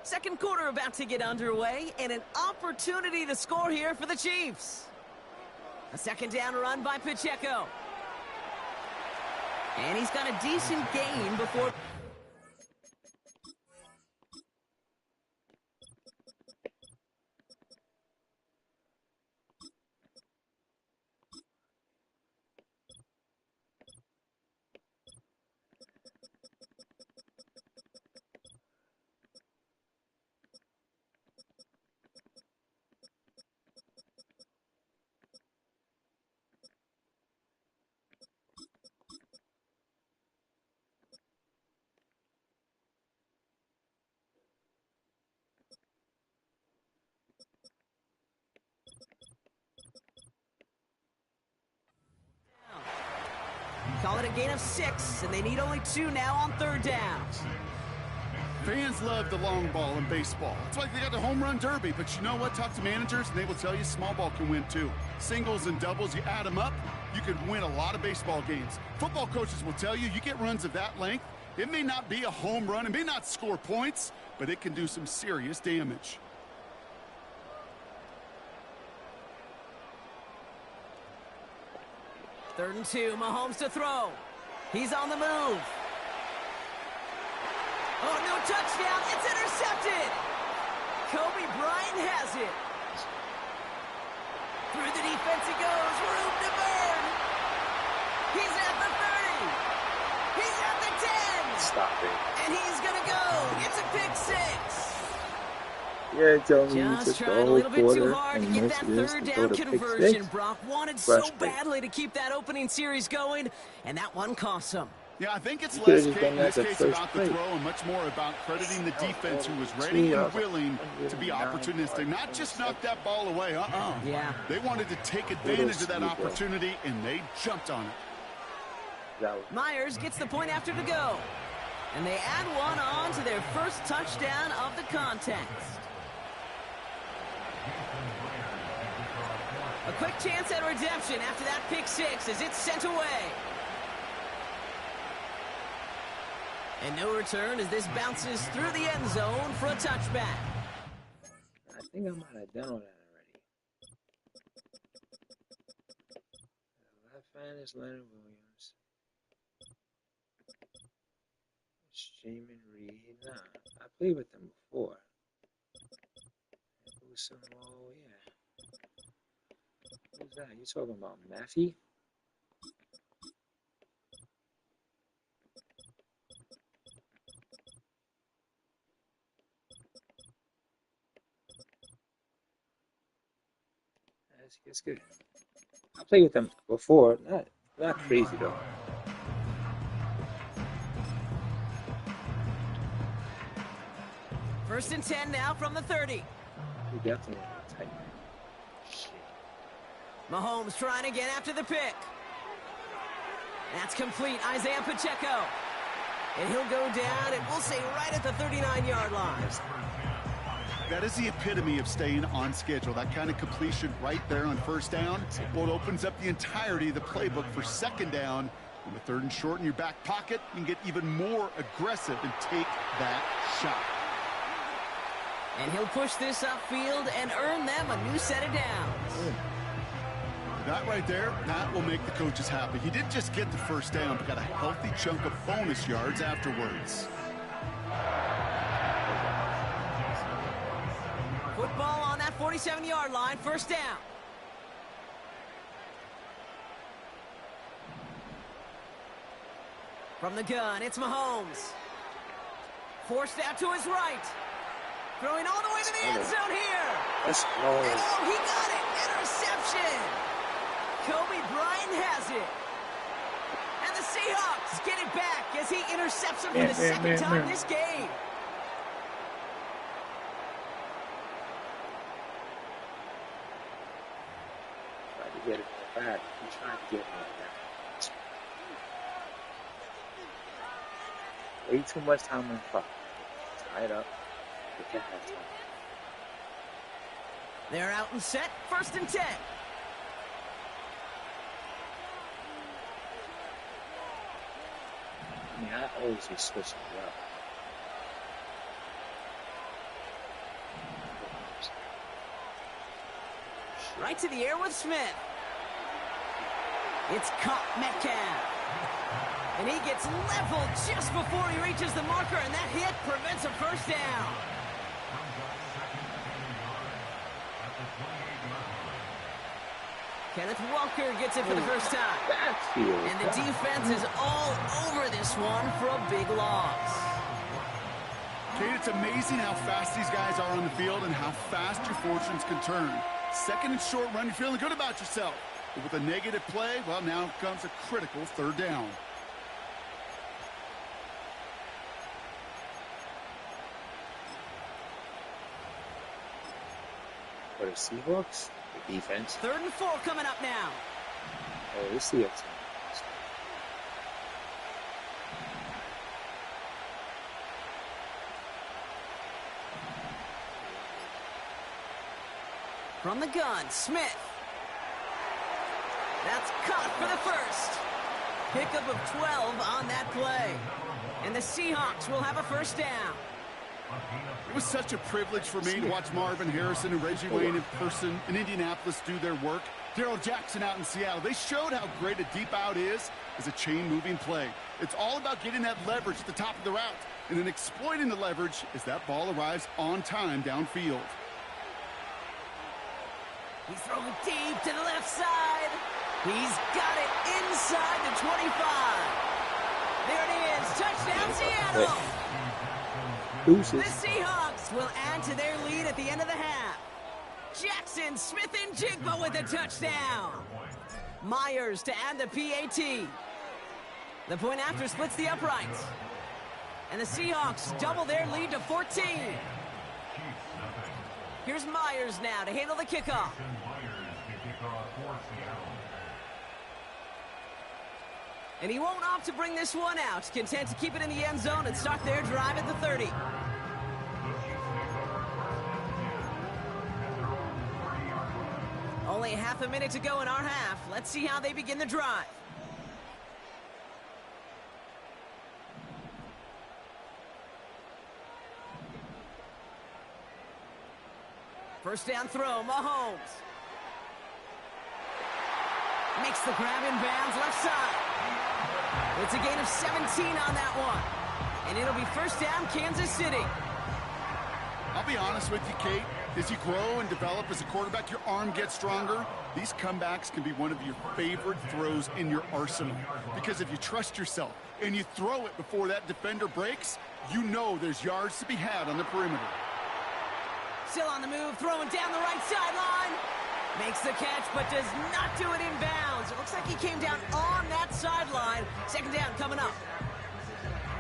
Second quarter about to get underway, and an opportunity to score here for the Chiefs. A second down run by Pacheco. And he's got a decent gain before... Call it a gain of 6, and they need only 2 now on third down. Fans love the long ball in baseball. It's like they got the home run derby, but you know what? Talk to managers, and they will tell you small ball can win too. Singles and doubles, you add them up, you can win a lot of baseball games. Football coaches will tell you, you get runs of that length, it may not be a home run, it may not score points, but it can do some serious damage. Third and 2, Mahomes to throw. He's on the move. Oh, no touchdown. It's intercepted. Kobe Bryant has it. Through the defense it goes. Room to burn. He's at the 30. He's at the 10. Stop it. And he's going to go. It's a pick 6. Yeah, tell me Just the trying a whole little bit too quarter hard to and get most that of this third to down go to pick conversion. 6. Brock wanted so Frustrating. badly to keep that opening series going, and that one cost him. Yeah, I think it's You less could've just done in that this the case first about the play. throw and much more about crediting the defense who was ready and willing to be opportunistic, not just knock that ball away. Yeah. They wanted to take advantage of that opportunity, and they jumped on it. That was Myers gets the point after to go. And they add one on to their first touchdown of the contest. A quick chance at redemption after that pick 6 as it's sent away. And no return as this bounces through the end zone for a touchback. I think I might have done all that already. The left hand is Leonard Williams. Jamin Reed. Nah, I played with them before. It was some, oh yeah. Who's that? You talking about Matthew? That's good. I played with them before. Not crazy though. First and 10 now from the 30. We definitely tight. Shit. Mahomes trying again after the pick. That's complete. Isaiah Pacheco. And he'll go down, and we'll say right at the 39-yard line. That is the epitome of staying on schedule. That kind of completion right there on first down. Well, it opens up the entirety of the playbook for second down. On the third and short in your back pocket, you can get even more aggressive and take that shot. And he'll push this upfield and earn them a new set of downs. That right there, that will make the coaches happy. He didn't just get the first down, but got a healthy chunk of bonus yards afterwards. Football on that 47-yard line, first down. From the gun, it's Mahomes. Forced out to his right. Throwing all the way to the end zone here. That's And close. oh, he got it. Interception. Kobe Bryant has it. And the Seahawks get it back as he intercepts him for the second time this game. Tried to get it back. He's trying to get it back. Way too much time on the clock. Tie it up. Get that halftime. They're out and set. First and 10. I mean, I always be switching it up. Right to the air with Smith. It's caught Metcalf. And he gets leveled just before he reaches the marker, and that hit prevents a first down. Kenneth Walker gets it for the first time. And the defense is all over this one for a big loss. Kate, it's amazing how fast these guys are on the field and how fast your fortunes can turn. Second and short run, you're feeling good about yourself. But with a negative play, well, now comes a critical third down. For the Seahawks, the defense. Third and 4 coming up now. Oh, the Seahawks. From the gun, Smith. That's caught for the first. Pickup of 12 on that play. And the Seahawks will have a first down. It was such a privilege for me to watch Marvin Harrison and Reggie Wayne in person in Indianapolis do their work. Darrell Jackson out in Seattle. They showed how great a deep out is as a chain-moving play. It's all about getting that leverage at the top of the route and then exploiting the leverage as that ball arrives on time downfield. He's throwing deep to the left side. He's got it inside the 25. There it is. Touchdown, Seattle. The Seahawks will add to their lead at the end of the half. Jackson, Smith, and Jigba with a touchdown. Myers to add the PAT. The point after splits the uprights. And the Seahawks double their lead to 14. Here's Myers now to handle the kickoff. And he won't opt to bring this one out. Content to keep it in the end zone and start their drive at the 30. Only half a minute to go in our half. Let's see how they begin the drive. First down throw, Mahomes. Makes the grab in bounds, left side. It's a gain of 17 on that one. And it'll be first down, Kansas City. I'll be honest with you, Kate. As you grow and develop as a quarterback, your arm gets stronger. These comebacks can be one of your favorite throws in your arsenal. Because if you trust yourself and you throw it before that defender breaks, you know there's yards to be had on the perimeter. Still on the move, throwing down the right sideline. Makes the catch, but does not do it in bounds. It looks like he came down on that sideline. Second down coming up.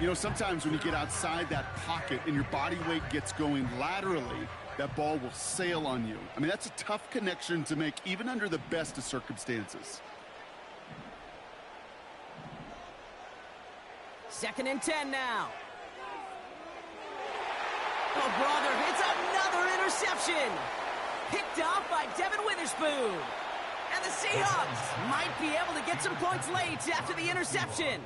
You know, sometimes when you get outside that pocket and your body weight gets going laterally, that ball will sail on you. I mean, that's a tough connection to make, even under the best of circumstances. Second and 10 now. Oh, brother, it's another interception. Picked off by Devin Witherspoon. And the Seahawks might be able to get some points late after the interception.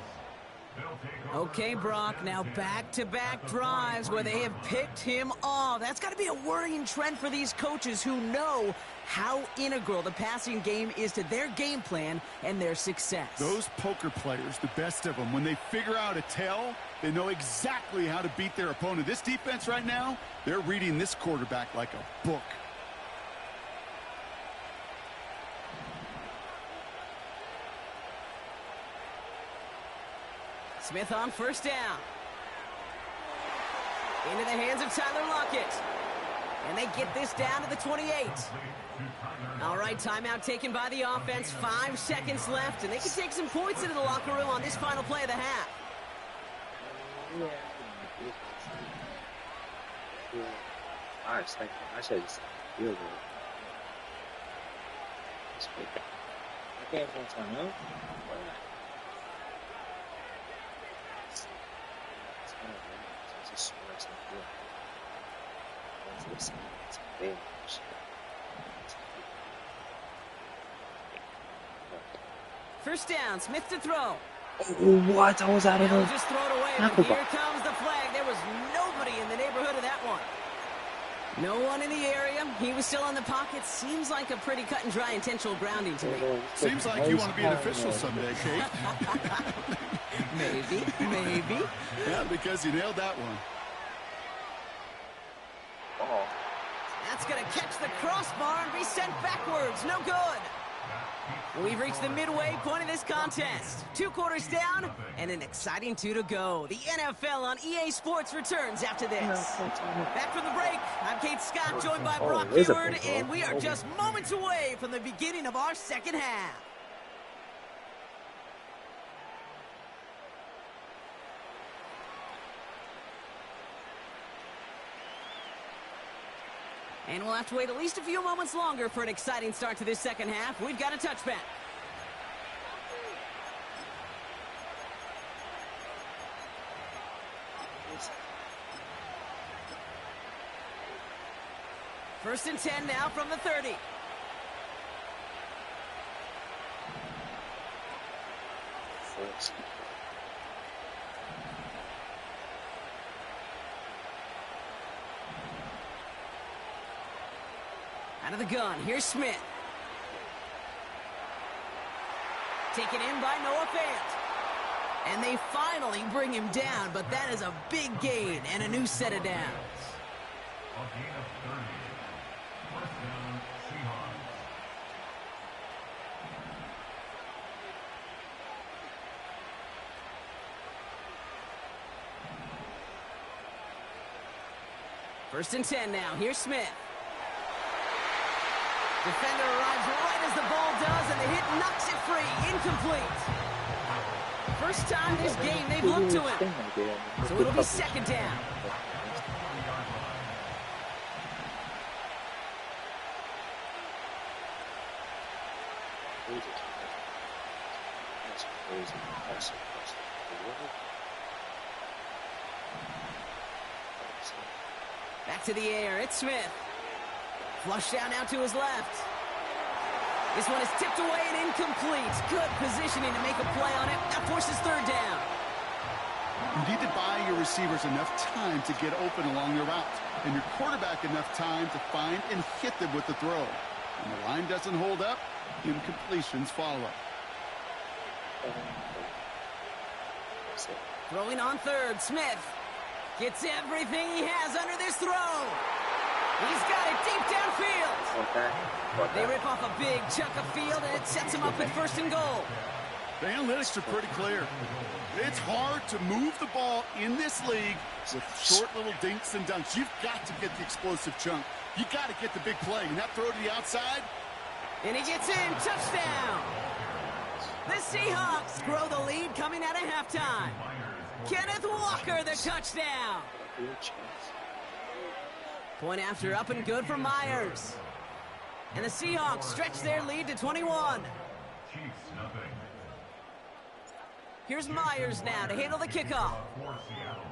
Okay, Brock, now back-to-back drives where they have picked him off. That's got to be a worrying trend for these coaches who know how integral the passing game is to their game plan and their success. Those poker players, the best of them, when they figure out a tell, they know exactly how to beat their opponent. This defense right now, they're reading this quarterback like a book. Smith on first down. Into the hands of Tyler Lockett. And they get this down to the 28. All right, timeout taken by the offense. 5 seconds left, and they can take some points into the locker room on this final play of the half. I should just feel good. I can't find time out. First down, Smith to throw. What? I was out of He'll it. just throw it away, but here comes the flag. There was nobody in the neighborhood of that one. No one in the area. He was still in the pocket. Seems like a pretty cut and dry intentional grounding to me. Seems like you want to be an official someday, Kate. Maybe. Yeah, because you nailed that one. That's going to catch the crossbar and be sent backwards. No good. We've reached the midway point of this contest. 2 quarters down and an exciting 2 to go. The NFL on EA Sports returns after this. Back from the break, I'm Kate Scott, joined by Brock Hayward, and we are just moments away from the beginning of our second half. And we'll have to wait at least a few moments longer for an exciting start to this second half. We've got a touchback. First and 10 now from the 30. first. Out of the gun, here's Smith. Taken in by Noah Fant. And they finally bring him down, but that is a big gain and a new set of downs. A gain of 30. First down, Seahawks. First and 10 now. Here's Smith. Defender arrives right as the ball does, and the hit knocks it free. Incomplete. First time this game they've looked to him. So it'll be second down. That's crazy. That's Back to the air. It's Smith. Flush down now to his left. This one is tipped away and incomplete. Good positioning to make a play on it. That forces third down. You need to buy your receivers enough time to get open along their route, and your quarterback enough time to find and hit them with the throw. When the line doesn't hold up, incompletions follow. Throwing on third, Smith gets everything he has under this throw. He's got it deep downfield. They rip off a big chunk of field, and it sets him up at first and goal. The analytics are pretty clear. It's hard to move the ball in this league with short little dinks and dunks. You've got to get the explosive chunk. You got to get the big play. And that throw to the outside. And he gets in. Touchdown. The Seahawks grow the lead coming out of halftime. Kenneth Walker, the touchdown. Point after, up and good for Myers. And the Seahawks stretch their lead to 21. Chiefs, nothing. Here's Myers now to handle the kickoff. For Seattle.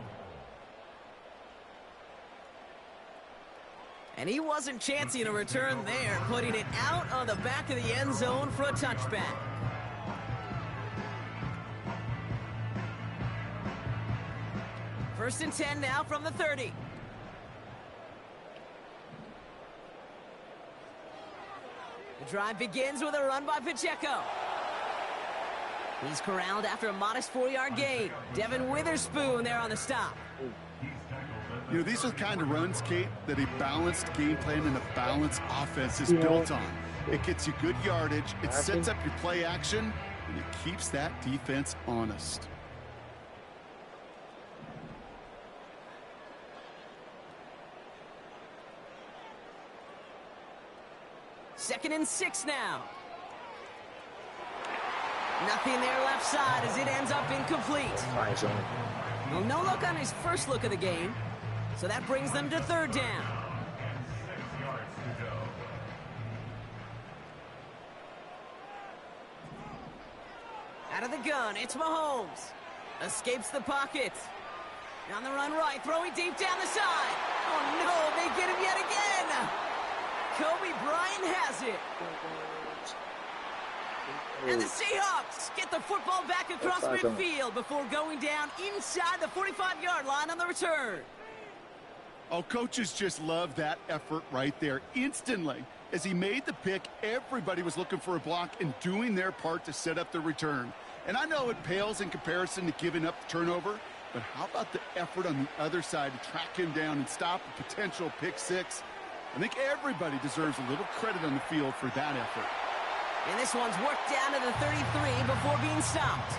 And he wasn't chancing a return there, putting it out on the back of the end zone for a touchback. First and 10 now from the 30. The drive begins with a run by Pacheco. He's corralled after a modest 4-yard gain. Devin Witherspoon there on the stop. You know, these are the kind of runs, Kate, that a balanced game plan and a balanced offense is built on. It gets you good yardage, it sets up your play action, and it keeps that defense honest. Second and 6 now. Nothing there left side as it ends up incomplete. Well, no look on his first look of the game, so that brings them to third down. And 6 yards to go. Out of the gun, it's Mahomes. Escapes the pocket. On the run right, throwing deep down the side. Oh no, they get him yet again. Kobe Bryant has it. And the Seahawks get the football back across midfield before going down inside the 45-yard line on the return. Oh, coaches just love that effort right there. Instantly, as he made the pick, everybody was looking for a block and doing their part to set up the return. And I know it pales in comparison to giving up the turnover, but how about the effort on the other side to track him down and stop a potential pick six? I think everybody deserves a little credit on the field for that effort. And this one's worked down to the 33 before being stopped.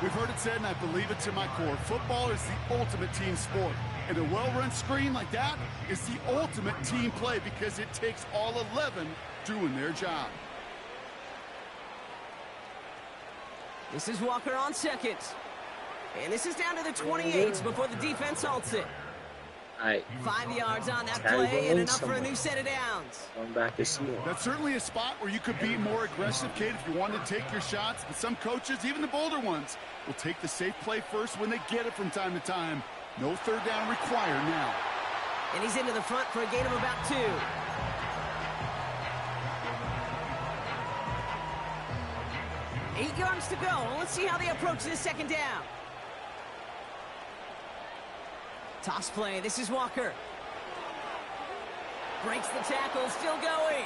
We've heard it said, and I believe it to my core, football is the ultimate team sport. And a well-run screen like that is the ultimate team play because it takes all 11 doing their job. This is Walker on second. And this is down to the 28 before the defense halts it. 5 yards on that play and enough for a new set of downs. Going back to Seattle. That's certainly a spot where you could be more aggressive, Kate, if you wanted to take your shots. But some coaches, even the bolder ones, will take the safe play first when they get it from time to time. No third down required now. And he's into the front for a gain of about 2. 8 yards to go. Let's see how they approach this second down. Toss play. This is Walker. Breaks the tackle. Still going.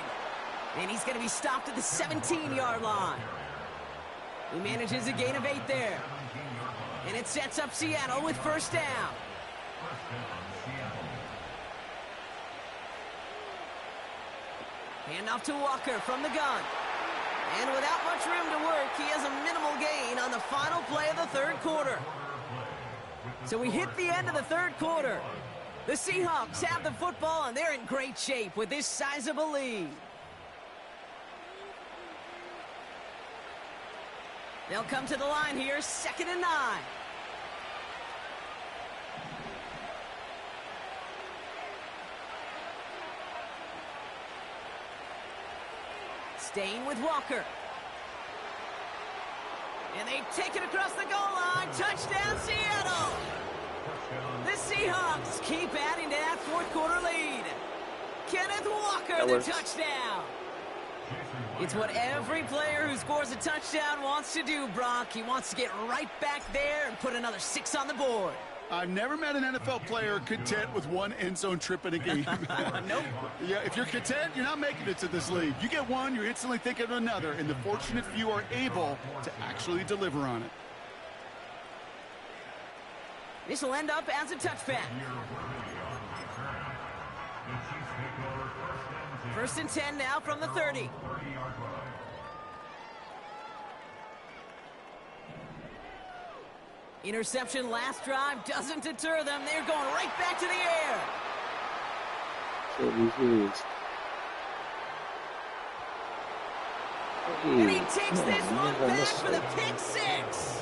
And he's going to be stopped at the 17-yard line. He manages a gain of 8 there. And it sets up Seattle with first down. Handoff to Walker from the gun. And without much room to work, he has a minimal gain on the final play of the third quarter. So we hit the end of the third quarter. The Seahawks have the football, and they're in great shape with this sizable lead. They'll come to the line here, 2nd and 9. Staying with Walker. And they take it across the goal line. Touchdown, Seattle! The Seahawks keep adding to that fourth quarter lead. Kenneth Walker, the touchdown. It's what every player who scores a touchdown wants to do, Brock. He wants to get right back there and put another 6 on the board. I've never met an NFL player content with one end zone trip in a game. Nope. Yeah, if you're content, you're not making it to this league. You get one, you're instantly thinking of another, and the fortunate few are able to actually deliver on it. This will end up as a touchback. 1st and 10 now from the 30. Interception last drive doesn't deter them. They're going right back to the air. And he takes this one back for the pick 6.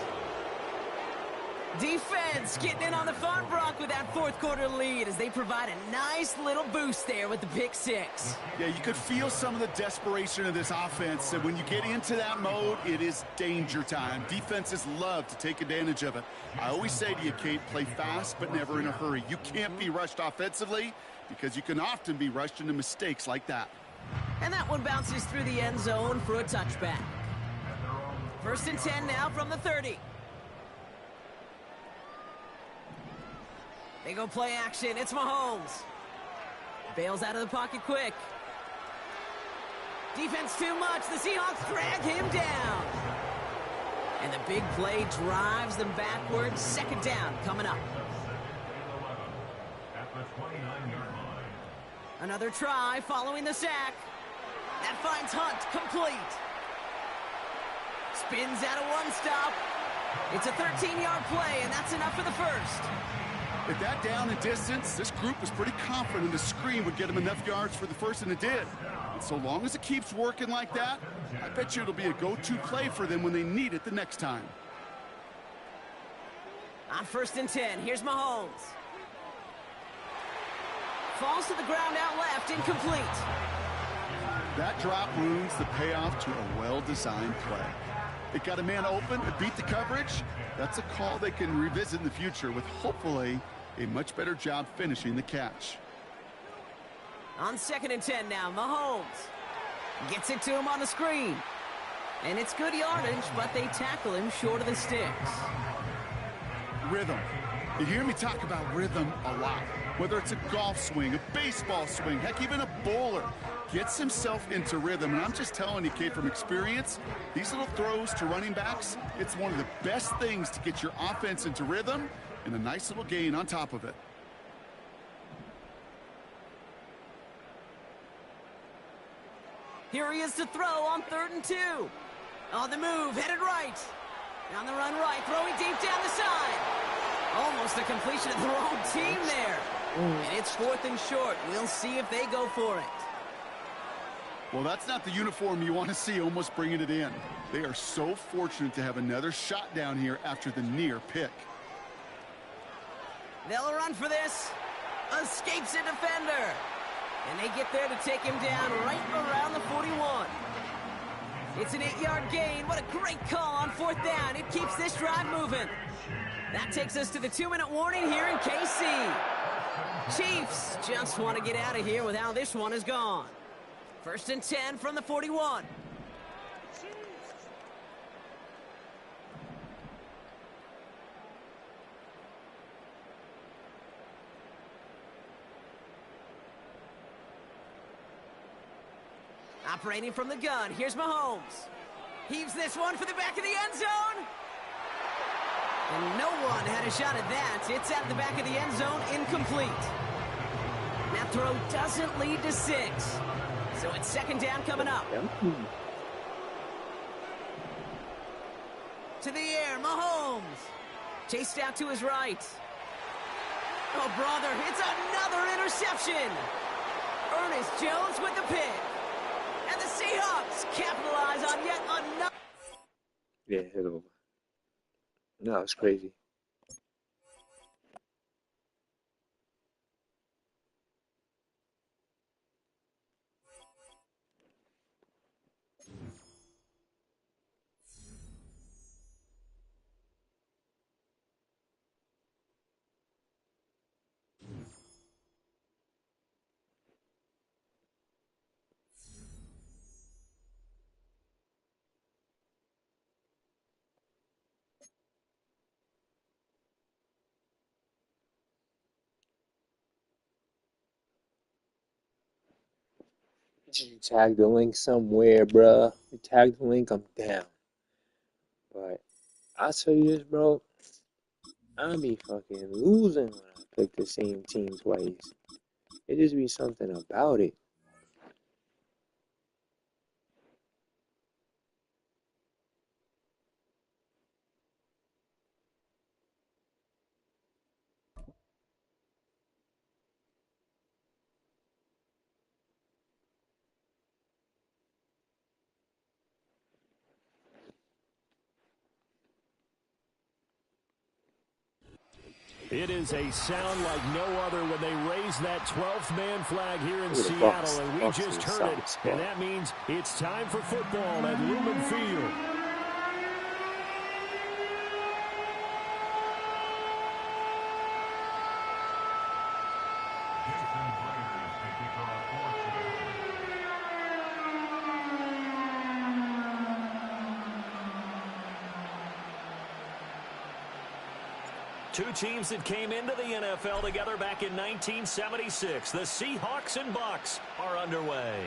Defense getting in on the fun, Brock, with that fourth quarter lead as they provide a nice little boost there with the pick 6. Yeah, you could feel some of the desperation of this offense. And when you get into that mode, it is danger time. Defenses love to take advantage of it. I always say to you, Kate, play fast but never in a hurry. You can't be rushed offensively because you can often be rushed into mistakes like that. And that one bounces through the end zone for a touchback. 1st and 10 now from the 30. They go play action. It's Mahomes. Bails out of the pocket quick. Defense too much. The Seahawks drag him down. And the big play drives them backwards. 2nd down coming up. Another try following the sack. That finds Hunt complete. Spins out of one stop. It's a 13-yard play, and that's enough for the first. At that down and distance, this group was pretty confident the screen would get them enough yards for the first, and it did. And so long as it keeps working like that, I bet you it'll be a go-to play for them when they need it the next time. On 1st and 10, here's Mahomes. Falls to the ground out left, incomplete. That drop ruins the payoff to a well-designed play. It got a man open, it beat the coverage. That's a call they can revisit in the future with hopefully a much better job finishing the catch. On 2nd and 10 now, Mahomes gets it to him on the screen. And it's good yardage, but they tackle him short of the sticks. Rhythm. You hear me talk about rhythm a lot. Whether it's a golf swing, a baseball swing, heck, even a bowler gets himself into rhythm. And I'm just telling you, Kate, from experience, these little throws to running backs, it's one of the best things to get your offense into rhythm and a nice little gain on top of it. Here he is to throw on 3rd and 2. On the move, headed right. On the run right, throwing deep down the side. Almost a completion of the wrong team there. And it's 4th and short. We'll see if they go for it. Well, that's not the uniform you want to see almost bringing it in. They are so fortunate to have another shot down here after the near pick. They'll run for this. Escapes a defender. And they get there to take him down right around the 41. It's an 8-yard gain. What a great call on 4th down. It keeps this drive moving. That takes us to the 2-minute warning here in KC. Chiefs just want to get out of here with how this one is gone. 1st and 10 from the 41. Operating from the gun, here's Mahomes. Heaves this one for the back of the end zone. And no one had a shot at that. It's at the back of the end zone, incomplete. That throw doesn't lead to 6. So it's second down coming up. To the air, Mahomes. Chased out to his right. Oh, brother, it's another interception. Ernest Jones with the pick. And the Seahawks capitalize on yet another. Yeah, hit over. No, it's crazy. You tag the link somewhere, bruh. You tag the link, I'm down. But I'll tell you this, bro. I be fucking losing when I pick the same team twice. It just be something about it. It is a sound like no other when they raise that 12th man flag here in Seattle, and we just heard it, and that means it's time for football at Lumen Field. Two teams that came into the NFL together back in 1976. The Seahawks and Bucks are underway.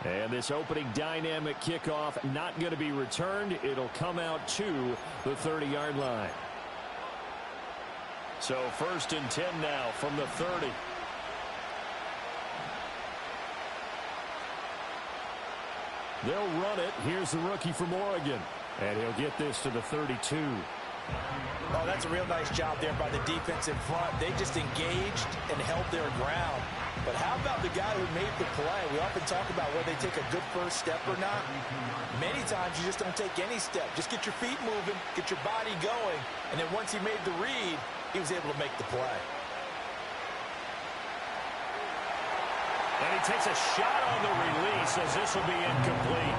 And this opening dynamic kickoff not going to be returned. It'll come out to the 30-yard line. So 1st and 10 now from the 30. They'll run it. Here's the rookie from Oregon. And he'll get this to the 32. Oh, that's a real nice job there by the defense in front. They just engaged and held their ground. But how about the guy who made the play? We often talk about whether they take a good first step or not. Many times you just don't take any step. Just get your feet moving, get your body going, and then once he made the read, he was able to make the play. And he takes a shot on the release as this will be incomplete.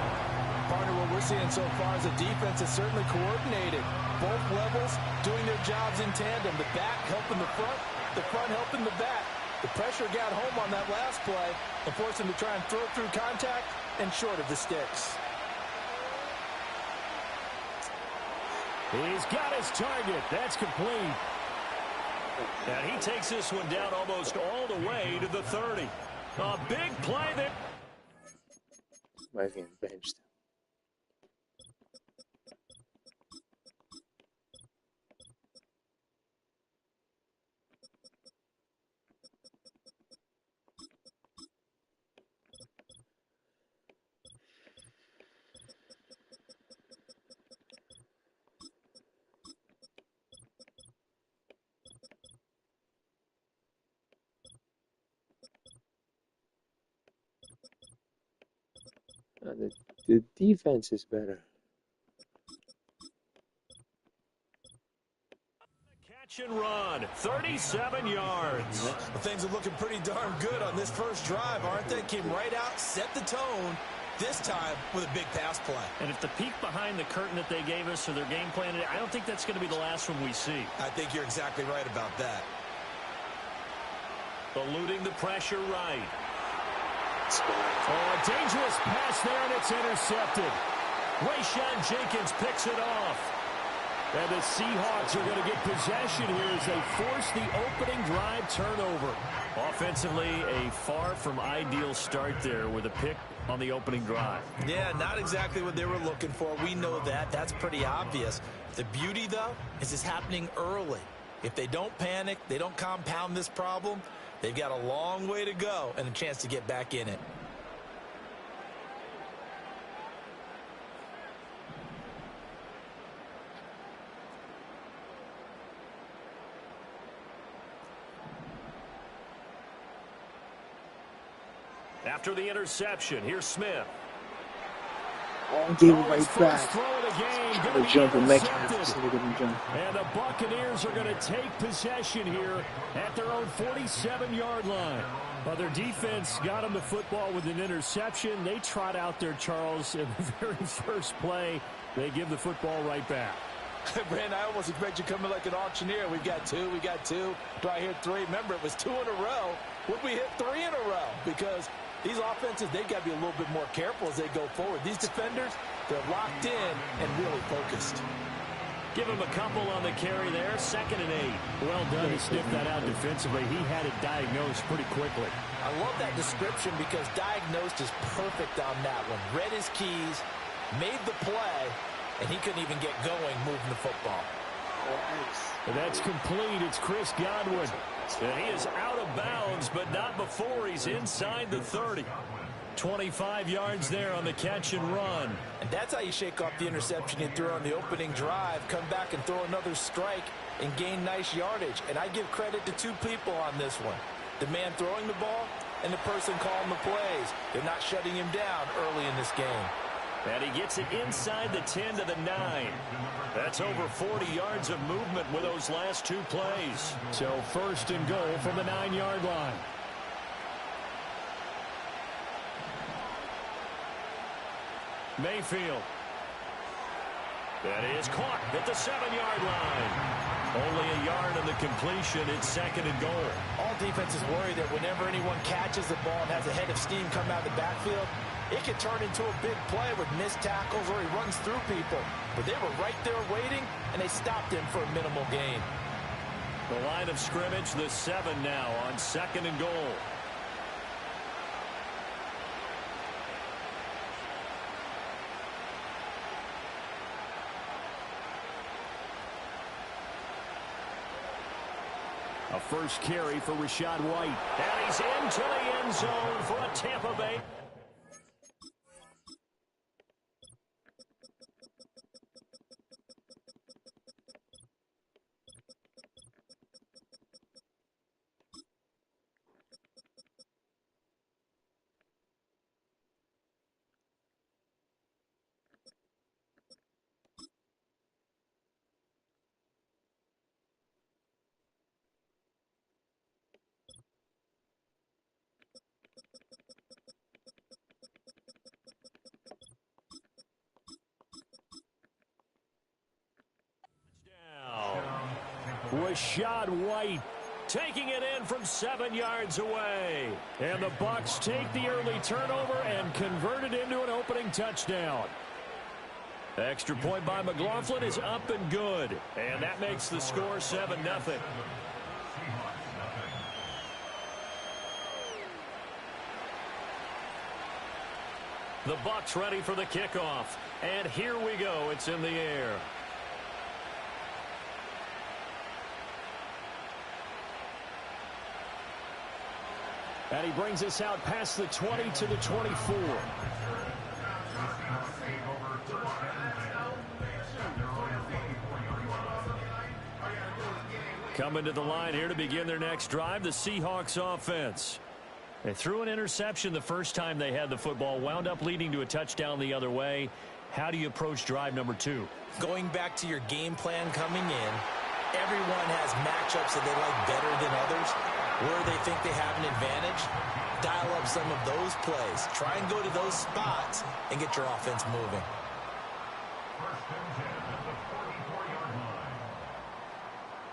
Partner, what we're seeing so far is the defense is certainly coordinated. Both levels doing their jobs in tandem. The back helping the front helping the back. The pressure got home on that last play and forced him to try and throw it through contact and short of the sticks. He's got his target. That's complete. And he takes this one down almost all the way to the 30. A big play there. Somebody's getting benched. The defense is better. Catch and run, 37 yards. Well, things are looking pretty darn good on this first drive, aren't they? Came right out, set the tone, this time with a big pass play. And if the peek behind the curtain that they gave us or their game plan, I don't think that's going to be the last one we see. I think you're exactly right about that. Eluding the pressure right. Oh, a dangerous pass there, and it's intercepted. Rayshawn Jenkins picks it off. And the Seahawks are going to get possession here as they force the opening drive turnover. Offensively, a far from ideal start there with a pick on the opening drive. Yeah, not exactly what they were looking for. We know that. That's pretty obvious. The beauty, though, is it's happening early. If they don't panic, they don't compound this problem, they've got a long way to go and a chance to get back in it. After the interception, here's Smith. Give it right back. Throw of the game, Try gonna to be jump and make it intercepted. jump. And the Buccaneers are going to take possession here at their own 47-yard line. Well, their defense got them the football with an interception. They trot out there, Charles, in the very first play. They give the football right back. Brand, I almost expect you coming like an auctioneer. We've got two. Do I hear three? Remember, it was 2 in a row. Would we hit 3 in a row? Because these offenses, they've got to be a little bit more careful as they go forward. These defenders, they're locked in and really focused. Give him a couple on the carry there. 2nd and 8. Well done to sniff that out defensively. He had it diagnosed pretty quickly. I love that description because diagnosed is perfect on that one. Read his keys, made the play, and he couldn't even get going moving the football. And that's complete. It's Chris Godwin. And he is out of bounds, but not before he's inside the 30. 25 yards there on the catch and run. And that's how you shake off the interception you threw on the opening drive, come back and throw another strike and gain nice yardage. And I give credit to 2 people on this one. The man throwing the ball and the person calling the plays. They're not shutting him down early in this game. And he gets it inside the 10 to the 9. That's over 40 yards of movement with those last 2 plays. So 1st and goal from the 9-yard line. Mayfield. That is caught at the 7-yard line. Only a yard on the completion. It's 2nd and goal. All defenses worry that whenever anyone catches the ball and has a head of steam come out of the backfield, it can turn into a big play with missed tackles or he runs through people. But they were right there waiting, and they stopped him for a minimal gain. The line of scrimmage, the 7 now on 2nd and goal. A first carry for Rachaad White. And he's into the end zone for a Tampa Bay. Rachaad White taking it in from 7 yards away. And the Bucs take the early turnover and convert it into an opening touchdown. Extra point by McLaughlin is up and good. And that makes the score 7-0. The Bucs ready for the kickoff. And here we go. It's in the air. And he brings us out past the 20 to the 24. Coming to the line here to begin their next drive, the Seahawks offense. They threw an interception the first time they had the football, wound up leading to a touchdown the other way. How do you approach drive number 2? Going back to your game plan coming in, everyone has matchups that they like better than others. Where they think they have an advantage, dial up some of those plays. Try and go to those spots and get your offense moving.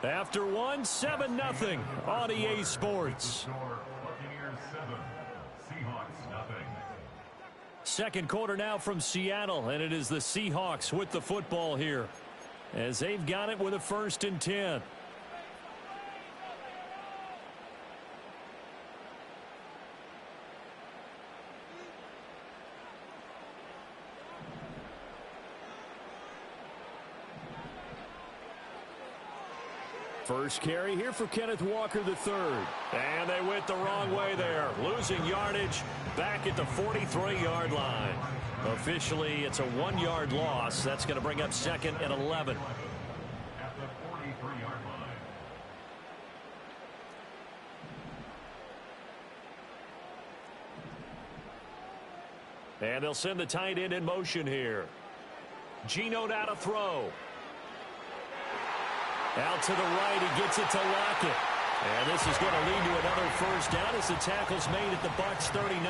After 7-0 on EA Sports. Second quarter now from Seattle, and it is the Seahawks with the football here. as they've got it with a 1st and 10. First carry here for Kenneth Walker III. And they went the wrong way there. Losing yardage back at the 43-yard line. Officially, it's a 1-yard loss. That's going to bring up 2nd and 11. At the 43-yard line. And they'll send the tight end in motion here. Geno now to throw. Out to the right, he gets it to Lockett. And this is going to lead to another 1st down as the tackle's made at the Bucs 39. And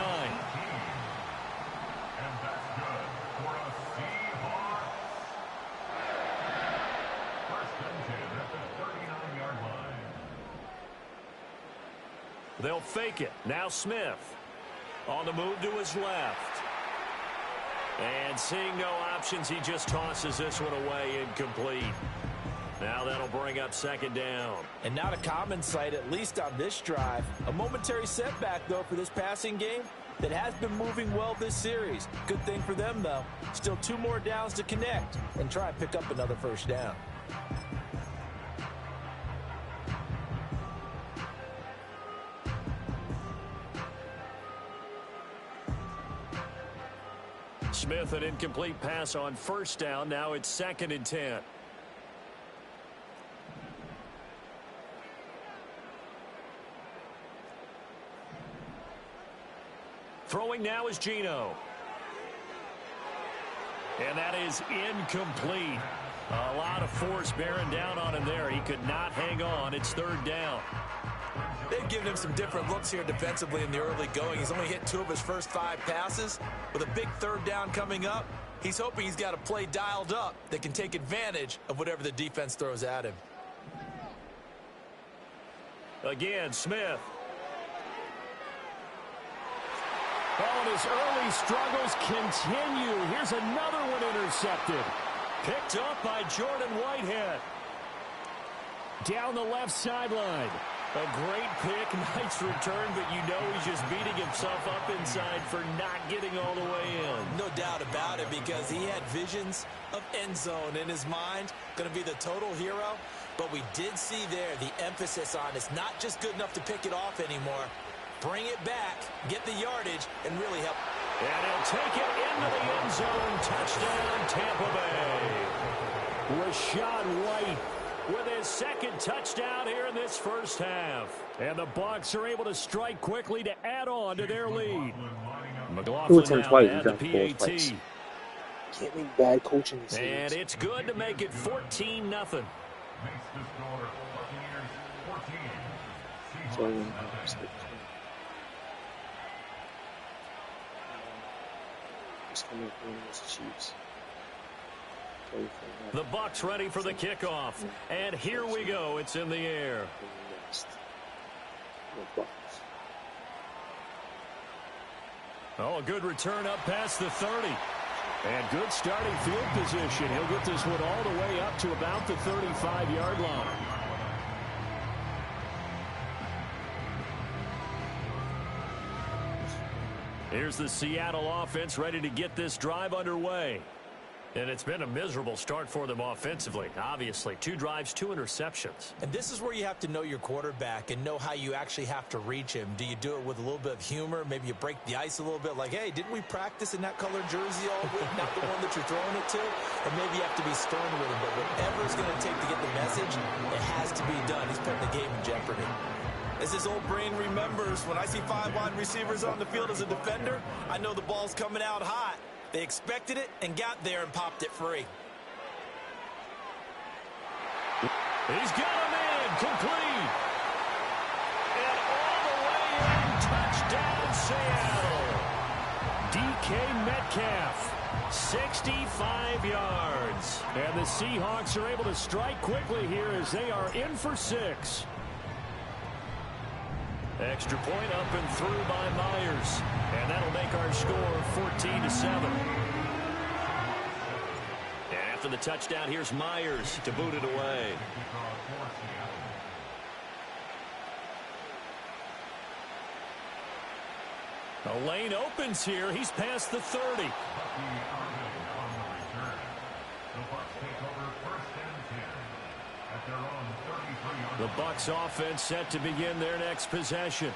that's good for a Seahawks. 1st and 10 at the 39-yard line. They'll fake it. Now Smith on the move to his left. And seeing no options, he just tosses this one away, incomplete. Now that'll bring up 2nd down. And not a common sight, at least on this drive. A momentary setback, though, for this passing game that has been moving well this series. Good thing for them, though. Still 2 more downs to connect and try and pick up another 1st down. Smith, an incomplete pass on 1st down. Now it's 2nd and 10. Throwing now is Geno. And that is incomplete. A lot of force bearing down on him there. He could not hang on. It's 3rd down. They've given him some different looks here defensively in the early going. He's only hit 2 of his first 5 passes. With a big 3rd down coming up, he's hoping he's got a play dialed up that can take advantage of whatever the defense throws at him. Again, Smith. Oh, and his early struggles continue. Here's another one intercepted. Picked up by Jordan Whitehead. Down the left sideline. A great pick, nice return, but you know he's just beating himself up inside for not getting all the way in. No doubt about it, because he had visions of end zone in his mind. Going to be the total hero. But we did see there the emphasis on it's not just good enough to pick it off anymore. Bring it back, get the yardage, and really help. And he'll take it into the end zone. Touchdown, Tampa Bay. Rashad White with his 2nd touchdown here in this 1st half. And the Bucs are able to strike quickly to add on to their lead. McLaughlin now at the PAT. Can't make bad coaching decisions. And it's good to make it 14-0. Makes the score Buccaneers 14. Seahawks Coming from the Chiefs. The Bucs ready for the kickoff. And here we go. It's in the air. Oh, a good return up past the 30. And good starting field position. He'll get this one all the way up to about the 35-yard line. Here's the Seattle offense ready to get this drive underway. And it's been a miserable start for them offensively. Obviously, 2 drives, 2 interceptions. And this is where you have to know your quarterback and know how you actually have to reach him. Do you do it with a little bit of humor? Maybe you break the ice a little bit, like, hey, didn't we practice in that colored jersey all week? Not the one that you're throwing it to. And maybe you have to be stern with him. But whatever it's going to take to get the message, it has to be done. He's putting the game in jeopardy. As his old brain remembers, when I see 5 wide receivers on the field as a defender, I know the ball's coming out hot. They expected it and got there and popped it free. He's got him in, complete. And all the way in, touchdown Seattle. DK Metcalf, 65 yards. And the Seahawks are able to strike quickly here as they are in for 6. Extra point up and through by Myers. And that'll make our score 14-7. And for the touchdown. Here's Myers to boot it away. A lane opens here. He's past the 30. The Bucs offense set to begin their next possession.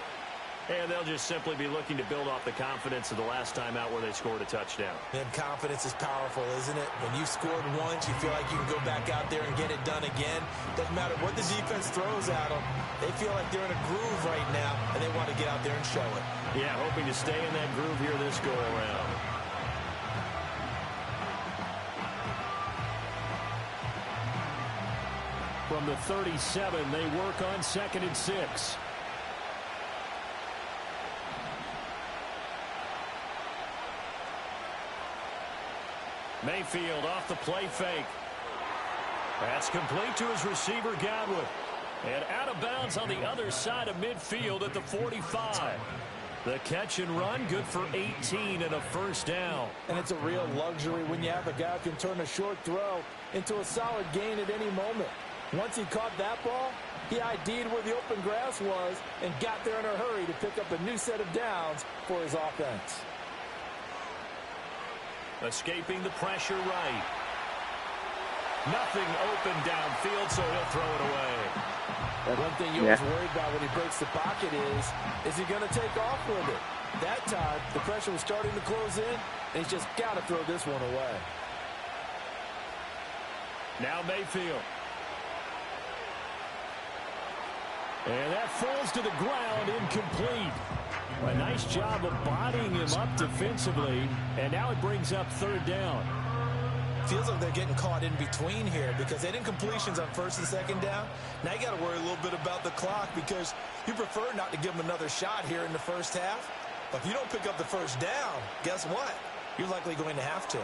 And they'll just simply be looking to build off the confidence of the last time out where they scored a touchdown. And confidence is powerful, isn't it? When you've scored once, you feel like you can go back out there and get it done again. Doesn't matter what the defense throws at them. They feel like they're in a groove right now, and they want to get out there and show it. Yeah, hoping to stay in that groove here this go-around. From the 37, they work on 2nd and 6. Mayfield off the play fake. That's complete to his receiver, Godwin. And out of bounds on the other side of midfield at the 45. The catch and run, good for 18 and a first down. And it's a real luxury when you have a guy who can turn a short throw into a solid gain at any moment. Once he caught that ball, he ID'd where the open grass was and got there in a hurry to pick up a new set of downs for his offense. Escaping the pressure right. Nothing open downfield, so he'll throw it away. One thing you always worry about when he breaks the pocket is he going to take off with it? That time, the pressure was starting to close in, and he's just got to throw this one away. Now Mayfield. And that falls to the ground, incomplete. A nice job of bodying him up defensively, and now it brings up 3rd down. Feels like they're getting caught in between here because they didn't completions on 1st and 2nd down. Now you got to worry a little bit about the clock because you prefer not to give them another shot here in the first half. But if you don't pick up the first down, guess what? You're likely going to have to.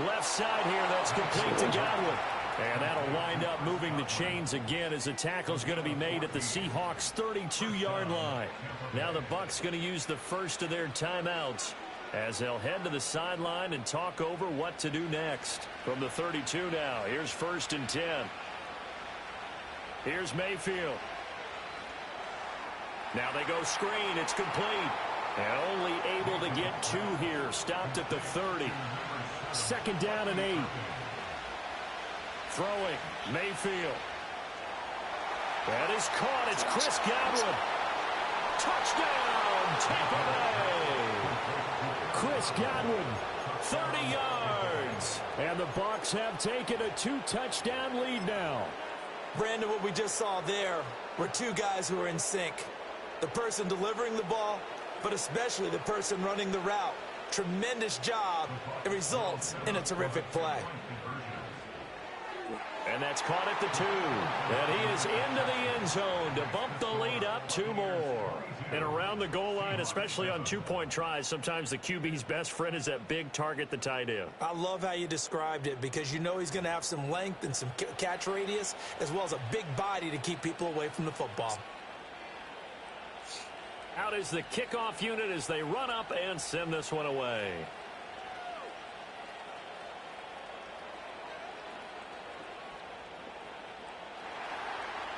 Left side here, that's complete to Godwin. And that'll wind up moving the chains again as the tackle's going to be made at the Seahawks' 32-yard line. Now the Bucs going to use the first of their timeouts as they'll head to the sideline and talk over what to do next. From the 32 now, here's 1st and 10. Here's Mayfield. Now they go screen. It's complete. And only able to get 2 here. Stopped at the 30. 2nd down and 8. Throwing, Mayfield. That is caught. It's Chris Godwin. Touchdown, Tampa Bay. Chris Godwin, 30 yards. And the Bucs have taken a 2-touchdown lead now. Brandon, what we just saw there were 2 guys who are in sync. The person delivering the ball, but especially the person running the route. Tremendous job. It results in a terrific play. And that's caught at the 2. And he is into the end zone to bump the lead up 2 more. And around the goal line, especially on 2-point tries, sometimes the QB's best friend is that big target, the tight end. I love how you described it because you know he's going to have some length and some catch radius as well as a big body to keep people away from the football. Out is the kickoff unit as they run up and send this one away.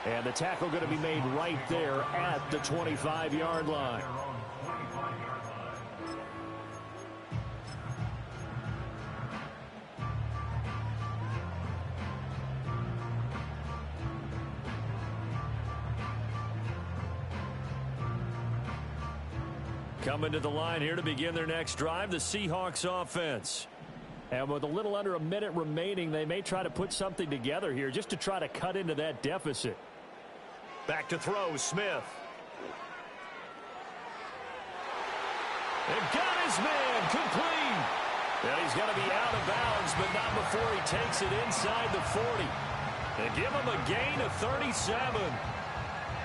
And the tackle going to be made right there at the 25-yard line. Coming to the line here to begin their next drive, the Seahawks offense. And with a little under a minute remaining, they may try to put something together here just to try to cut into that deficit. Back to throw, Smith. And got his man complete. And he's going to be out of bounds, but not before he takes it inside the 40. They give him a gain of 37.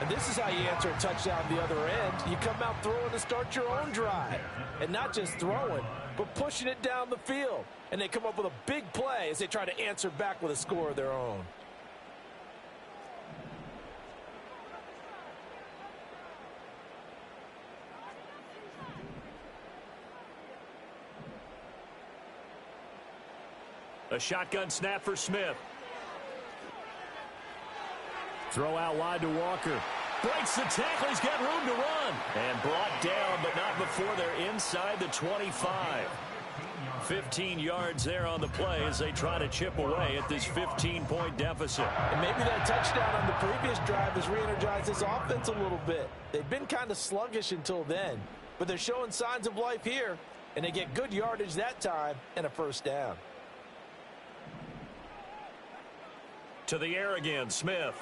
And this is how you answer a touchdown the other end. You come out throwing to start your own drive. And not just throwing, but pushing it down the field. And they come up with a big play as they try to answer back with a score of their own. A shotgun snap for Smith. Throw out wide to Walker. Breaks the tackle. He's got room to run. And brought down, but not before they're inside the 25. 15 yards there on the play as they try to chip away at this 15-point deficit. And maybe that touchdown on the previous drive has re-energized this offense a little bit. They've been kind of sluggish until then, but they're showing signs of life here, and they get good yardage that time and a first down. To the air again, Smith.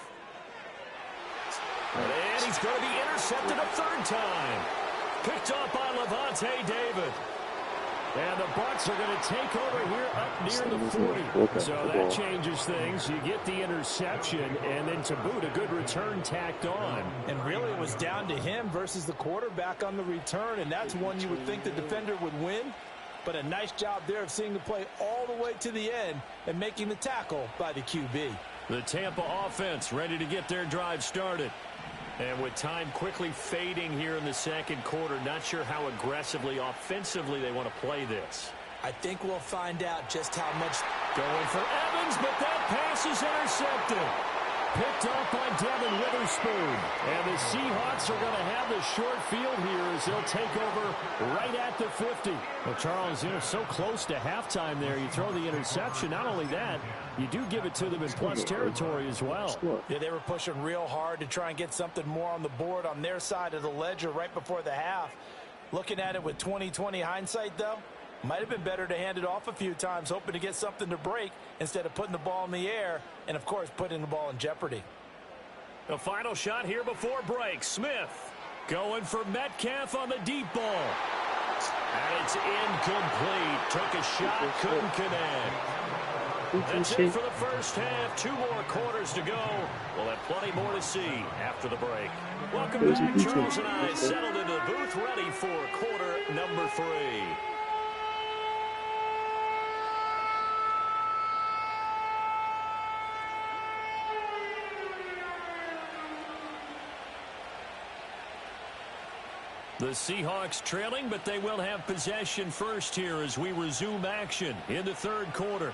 And he's going to be intercepted a third time. Picked off by Levante David. And the Bucs are going to take over here up near the 40. So that changes things. You get the interception, and then to boot, a good return tacked on. And really it was down to him versus the quarterback on the return, and that's one you would think the defender would win. But a nice job there of seeing the play all the way to the end and making the tackle by the QB. The Tampa offense ready to get their drive started. And with time quickly fading here in the second quarter, not sure how aggressively, offensively they want to play this. I think we'll find out just how much. Going for Evans, but that pass is intercepted. Picked off by Devin Witherspoon. And the Seahawks are going to have the short field here as they'll take over right at the 50. Well, Charles, so close to halftime there. You throw the interception. Not only that, you do give it to them in plus territory as well. Yeah, they were pushing real hard to try and get something more on the board on their side of the ledger right before the half. Looking at it with 20/20 hindsight, though, might have been better to hand it off a few times, hoping to get something to break instead of putting the ball in the air and, of course, putting the ball in jeopardy. The final shot here before break. Smith going for Metcalf on the deep ball. And it's incomplete. Took a shot, couldn't connect. That's it for the first half. 2 more quarters to go. We'll have plenty more to see after the break. Welcome back. Charles and I settled into the booth, ready for quarter number 3. The Seahawks trailing, but they will have possession first here as we resume action in the third quarter.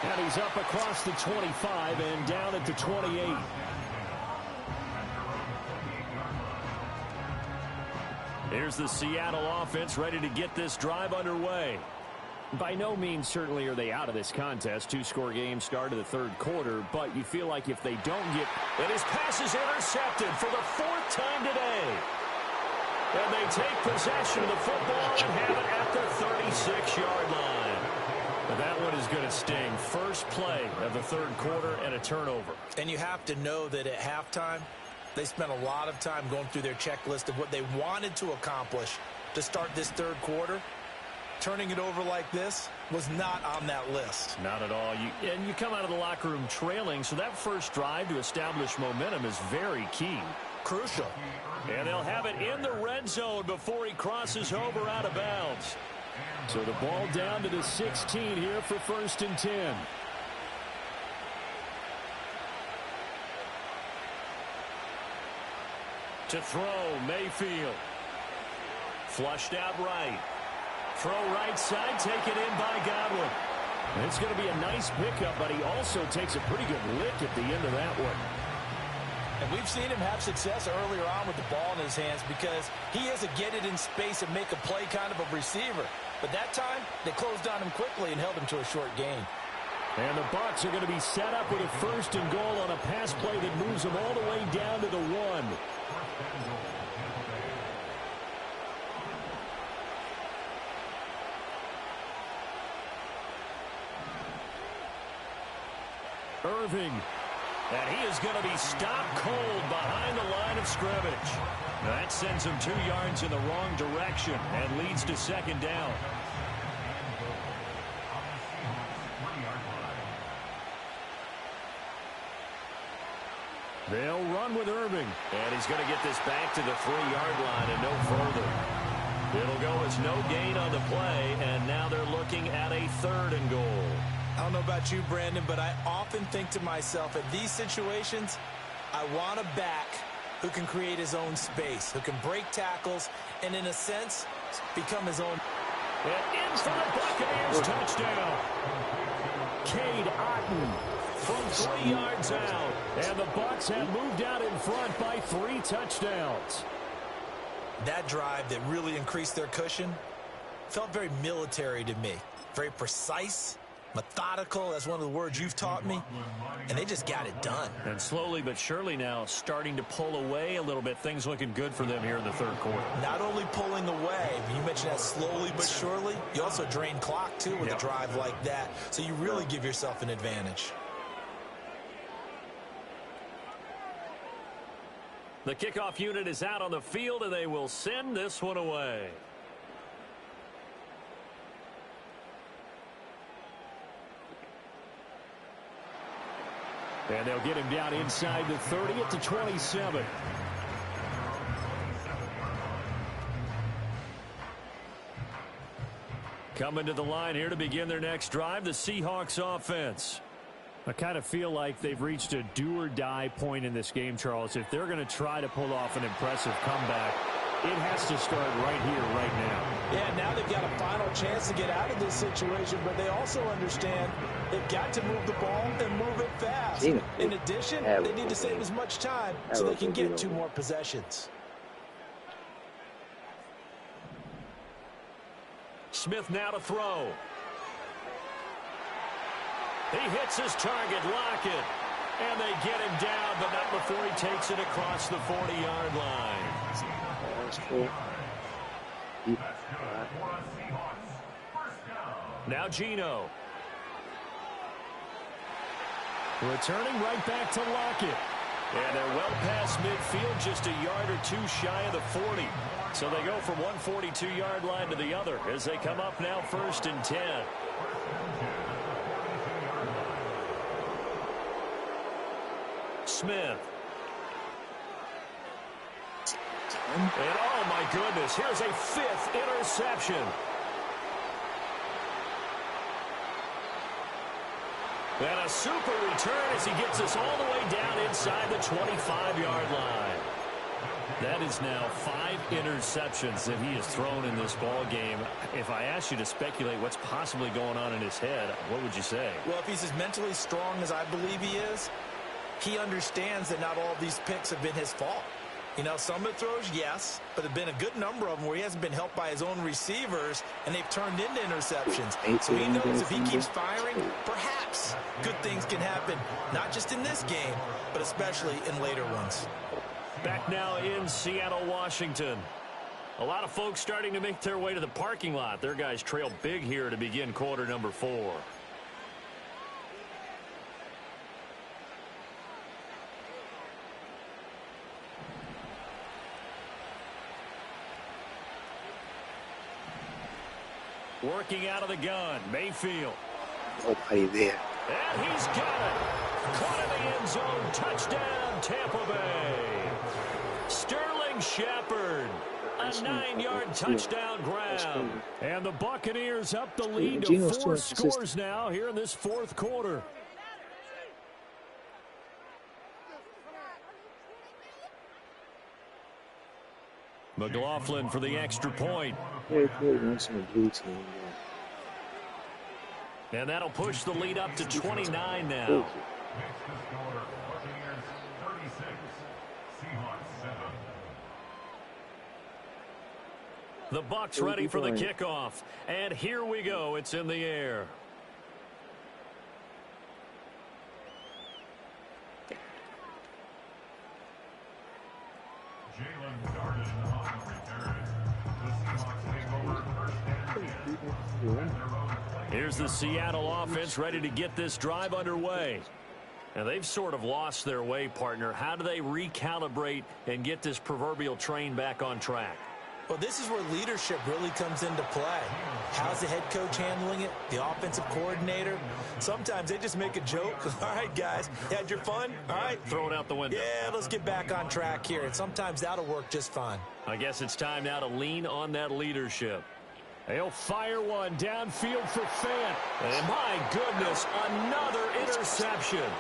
And he's up across the 25 and down at the 28. Here's the Seattle offense ready to get this drive underway. By no means certainly are they out of this contest. 2-score game start of the third quarter, but you feel like if they don't get... And his pass is intercepted for the 4th time today. And they take possession of the football and have it at the 36-yard line. But that one is going to sting. First play of the third quarter and a turnover. And you have to know that at halftime, they spent a lot of time going through their checklist of what they wanted to accomplish to start this third quarter. Turning it over like this was not on that list. Not at all. And you come out of the locker room trailing, so that first drive to establish momentum is very key. Crucial. And they'll have it in the red zone before he crosses over out of bounds. So the ball down to the 16 here for 1st and 10. To throw, Mayfield. Flushed out right. Throw right side, taken in by Godwin. And it's going to be a nice pickup, but he also takes a pretty good lick at the end of that one. And we've seen him have success earlier on with the ball in his hands because he is a get it in space and make a play kind of a receiver. But that time, they closed on him quickly and held him to a short gain. And the Bucs are going to be set up with a 1st and goal on a pass play that moves them all the way down to the 1. Irving. And he is going to be stopped cold behind the line of scrimmage. That sends him 2 yards in the wrong direction and leads to 2nd down. They'll run with Irving. And he's going to get this back to the 3-yard line and no further. It'll go as no gain on the play, and now they're looking at a 3rd and goal. I don't know about you, Brandon, but I often think to myself, at these situations, I want a back who can create his own space, who can break tackles, and in a sense, become his own. And in for the Buccaneers touchdown. Cade Otton from 3 yards out. And the Bucs have moved out in front by 3 touchdowns. That drive that really increased their cushion felt very military to me. Very precise, methodical. That's one of the words you've taught me. And they just got it done. And slowly but surely now starting to pull away a little bit. Things looking good for them here in the third quarter. Not only pulling away, you mentioned that slowly but surely. You also drain clock, too, with a drive like that. So you really give yourself an advantage. The kickoff unit is out on the field, and they will send this one away. And they'll get him down inside the 30 at the 27. Coming to the line here to begin their next drive, the Seahawks offense. I kind of feel like they've reached a do-or-die point in this game, Charles. If they're going to try to pull off an impressive comeback, it has to start right here, right now. Yeah, now they've got a final chance to get out of this situation, but they also understand they've got to move the ball and move it fast. In addition, they need to save as much time so they can get 2 more possessions. Smith now to throw. He hits his target, Lockett. And they get him down, but not before he takes it across the 40-yard line. That's cool. Now Geno. Returning right back to Lockett. And they're well past midfield, just a yard or 2 shy of the 40. So they go from one 42-yard line to the other as they come up now 1st and 10. Smith. And oh my goodness, here's a 5th interception. And a super return as he gets us all the way down inside the 25-yard line. That is now 5 interceptions that he has thrown in this ball game. If I asked you to speculate what's possibly going on in his head, what would you say? Well, if he's as mentally strong as I believe he is, he understands that not all of these picks have been his fault. You know, some of the throws, yes, but there have been a good number of them where he hasn't been helped by his own receivers, and they've turned into interceptions. So he knows if he keeps firing, perhaps good things can happen, not just in this game, but especially in later ones. Back now in Seattle, Washington. A lot of folks starting to make their way to the parking lot. Their guys trail big here to begin quarter number 4. Working out of the gun, Mayfield. Nobody there. And he's got it. Caught in the end zone. Touchdown, Tampa Bay. Sterling Shepard. A 9-yard touchdown grab. And the Buccaneers up the lead to 4 scores now here in this 4th quarter. McLaughlin for the extra point. And that'll push the lead up to 29 now. The Bucs ready for the kickoff. And here we go. It's in the air. Here's the Seattle offense ready to get this drive underway. And they've sort of lost their way, partner. How do they recalibrate and get this proverbial train back on track? Well, this is where leadership really comes into play. How's the head coach handling it? The offensive coordinator? Sometimes they just make a joke. All right, guys, you had your fun? All right. Throw it out the window. Yeah, let's get back on track here. And sometimes that'll work just fine. I guess it's time now to lean on that leadership. They'll fire one downfield for Fant. And my goodness, another interception.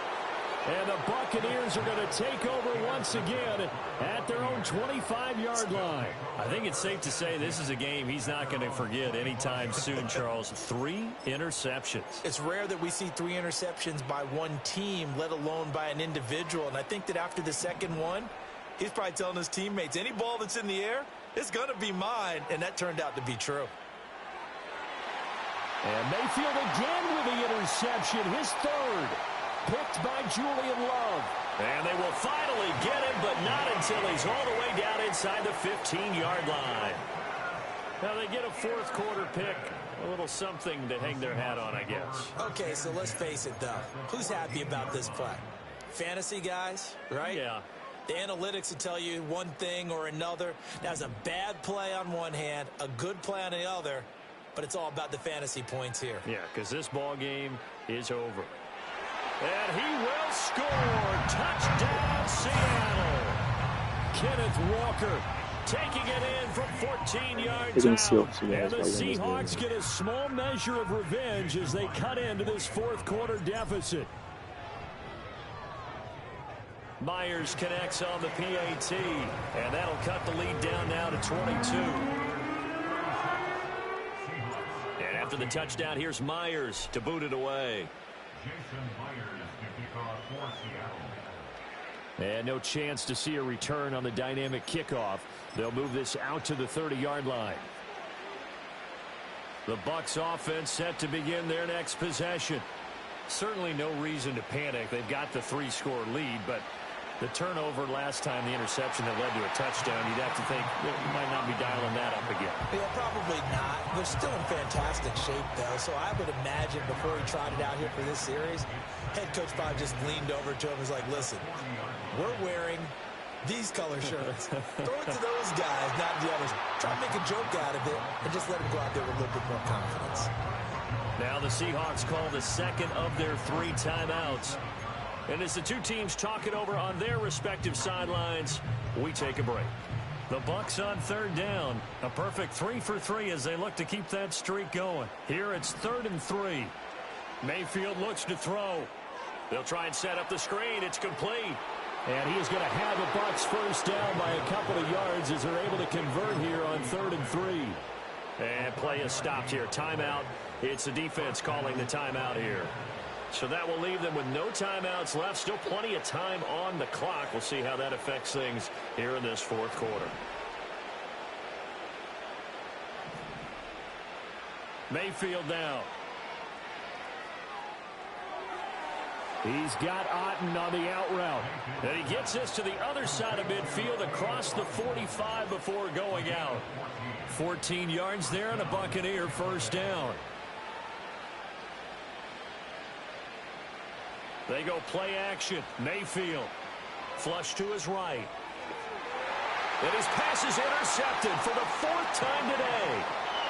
And the Buccaneers are going to take over once again at their own 25-yard line. I think it's safe to say this is a game he's not going to forget anytime soon, Charles. 3 interceptions. It's rare that we see 3 interceptions by one team, let alone by an individual. And I think that after the second one, he's probably telling his teammates, any ball that's in the air, it's going to be mine. And that turned out to be true. And Mayfield again with the interception, his third. Picked by Julian Love. And they will finally get him, but not until he's all the way down inside the 15-yard line. Now they get a fourth quarter pick. A little something to hang their hat on, I guess. Okay, so let's face it, though. Who's happy about this play? Fantasy guys, right? Yeah. The analytics will tell you one thing or another. That's a bad play on one hand, a good play on the other, but it's all about the fantasy points here. Yeah, because this ball game is over. And he will score. Touchdown, Seattle. Kenneth Walker taking it in from 14 yards out. And the Seahawks get a small measure of revenge as they cut into this fourth quarter deficit. Myers connects on the PAT, and that'll cut the lead down now to 22. And after the touchdown, here's Myers to boot it away. And no chance to see a return on the dynamic kickoff. They'll move this out to the 30-yard line. The Bucs offense set to begin their next possession. Certainly no reason to panic. They've got the 3-score lead, but the turnover last time, the interception that led to a touchdown, you'd have to think you might not be dialing that up again. Yeah, probably not. They're still in fantastic shape, though, so I would imagine before he tried it out here for this series, head coach probably just leaned over to him and was like, listen, we're wearing these color shirts. Throw it to those guys, not the others. Try to make a joke out of it and just let them go out there with a little bit more confidence. Now the Seahawks call the second of their 3 timeouts. And as the two teams talk it over on their respective sidelines, we take a break. The Bucs on third down. A perfect 3 for 3 as they look to keep that streak going. Here it's 3rd and 3. Mayfield looks to throw. They'll try and set up the screen. It's complete. And he is going to have the Bucs first down by a couple of yards as they're able to convert here on 3rd and 3. And play is stopped here. Timeout. It's the defense calling the timeout here. So that will leave them with no timeouts left. Still plenty of time on the clock. We'll see how that affects things here in this fourth quarter. Mayfield now. He's got Otten on the out route. And he gets this to the other side of midfield across the 45 before going out. 14 yards there and a Buccaneer first down. They go play action. Mayfield. Flush to his right. And his pass is intercepted for the 4th time today.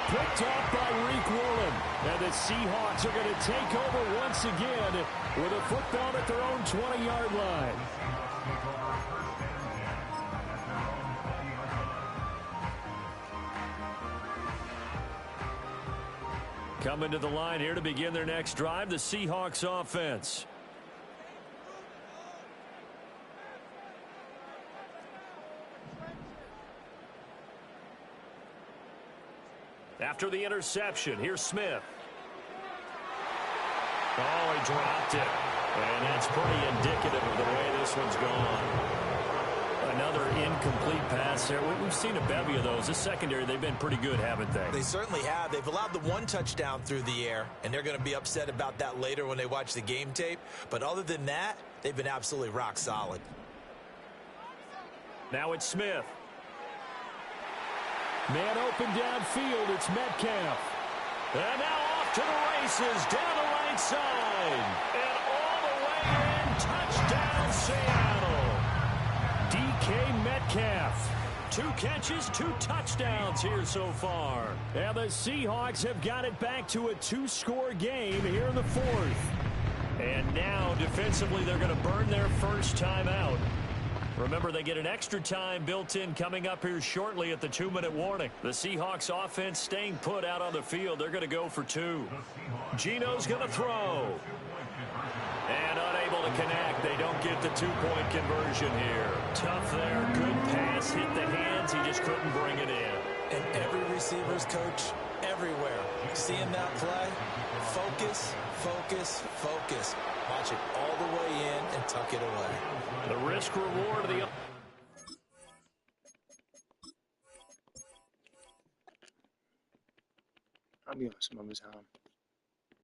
Picked off by Reek Woolen. And the Seahawks are going to take over once again with a football at their own 20-yard line. Coming to the line here to begin their next drive, the Seahawks offense. After the interception, here's Smith. Oh, he dropped it. And that's pretty indicative of the way this one's gone. Another incomplete pass there. We've seen a bevy of those. This secondary, they've been pretty good, haven't they? They certainly have. They've allowed the 1 touchdown through the air, and they're going to be upset about that later when they watch the game tape. But other than that, they've been absolutely rock solid. Now it's Smith. Man open downfield, it's Metcalf. And now off to the races, down the right side. And all the way in, touchdown Seattle. DK Metcalf. 2 catches, 2 touchdowns here so far. And the Seahawks have got it back to a 2-score game here in the 4th. And now defensively they're going to burn their first time out. Remember, they get an extra time built in coming up here shortly at the 2-minute warning. The Seahawks offense staying put out on the field. They're going to go for 2. Geno's going to throw. And unable to connect. They don't get the two-point conversion here. Tough there. Good pass. Hit the hands. He just couldn't bring it in. And every receiver's coach everywhere. Seeing that play, focus, focus, focus. Watch it all the way in and tuck it away. The risk-reward of the... I'll be on some overtime.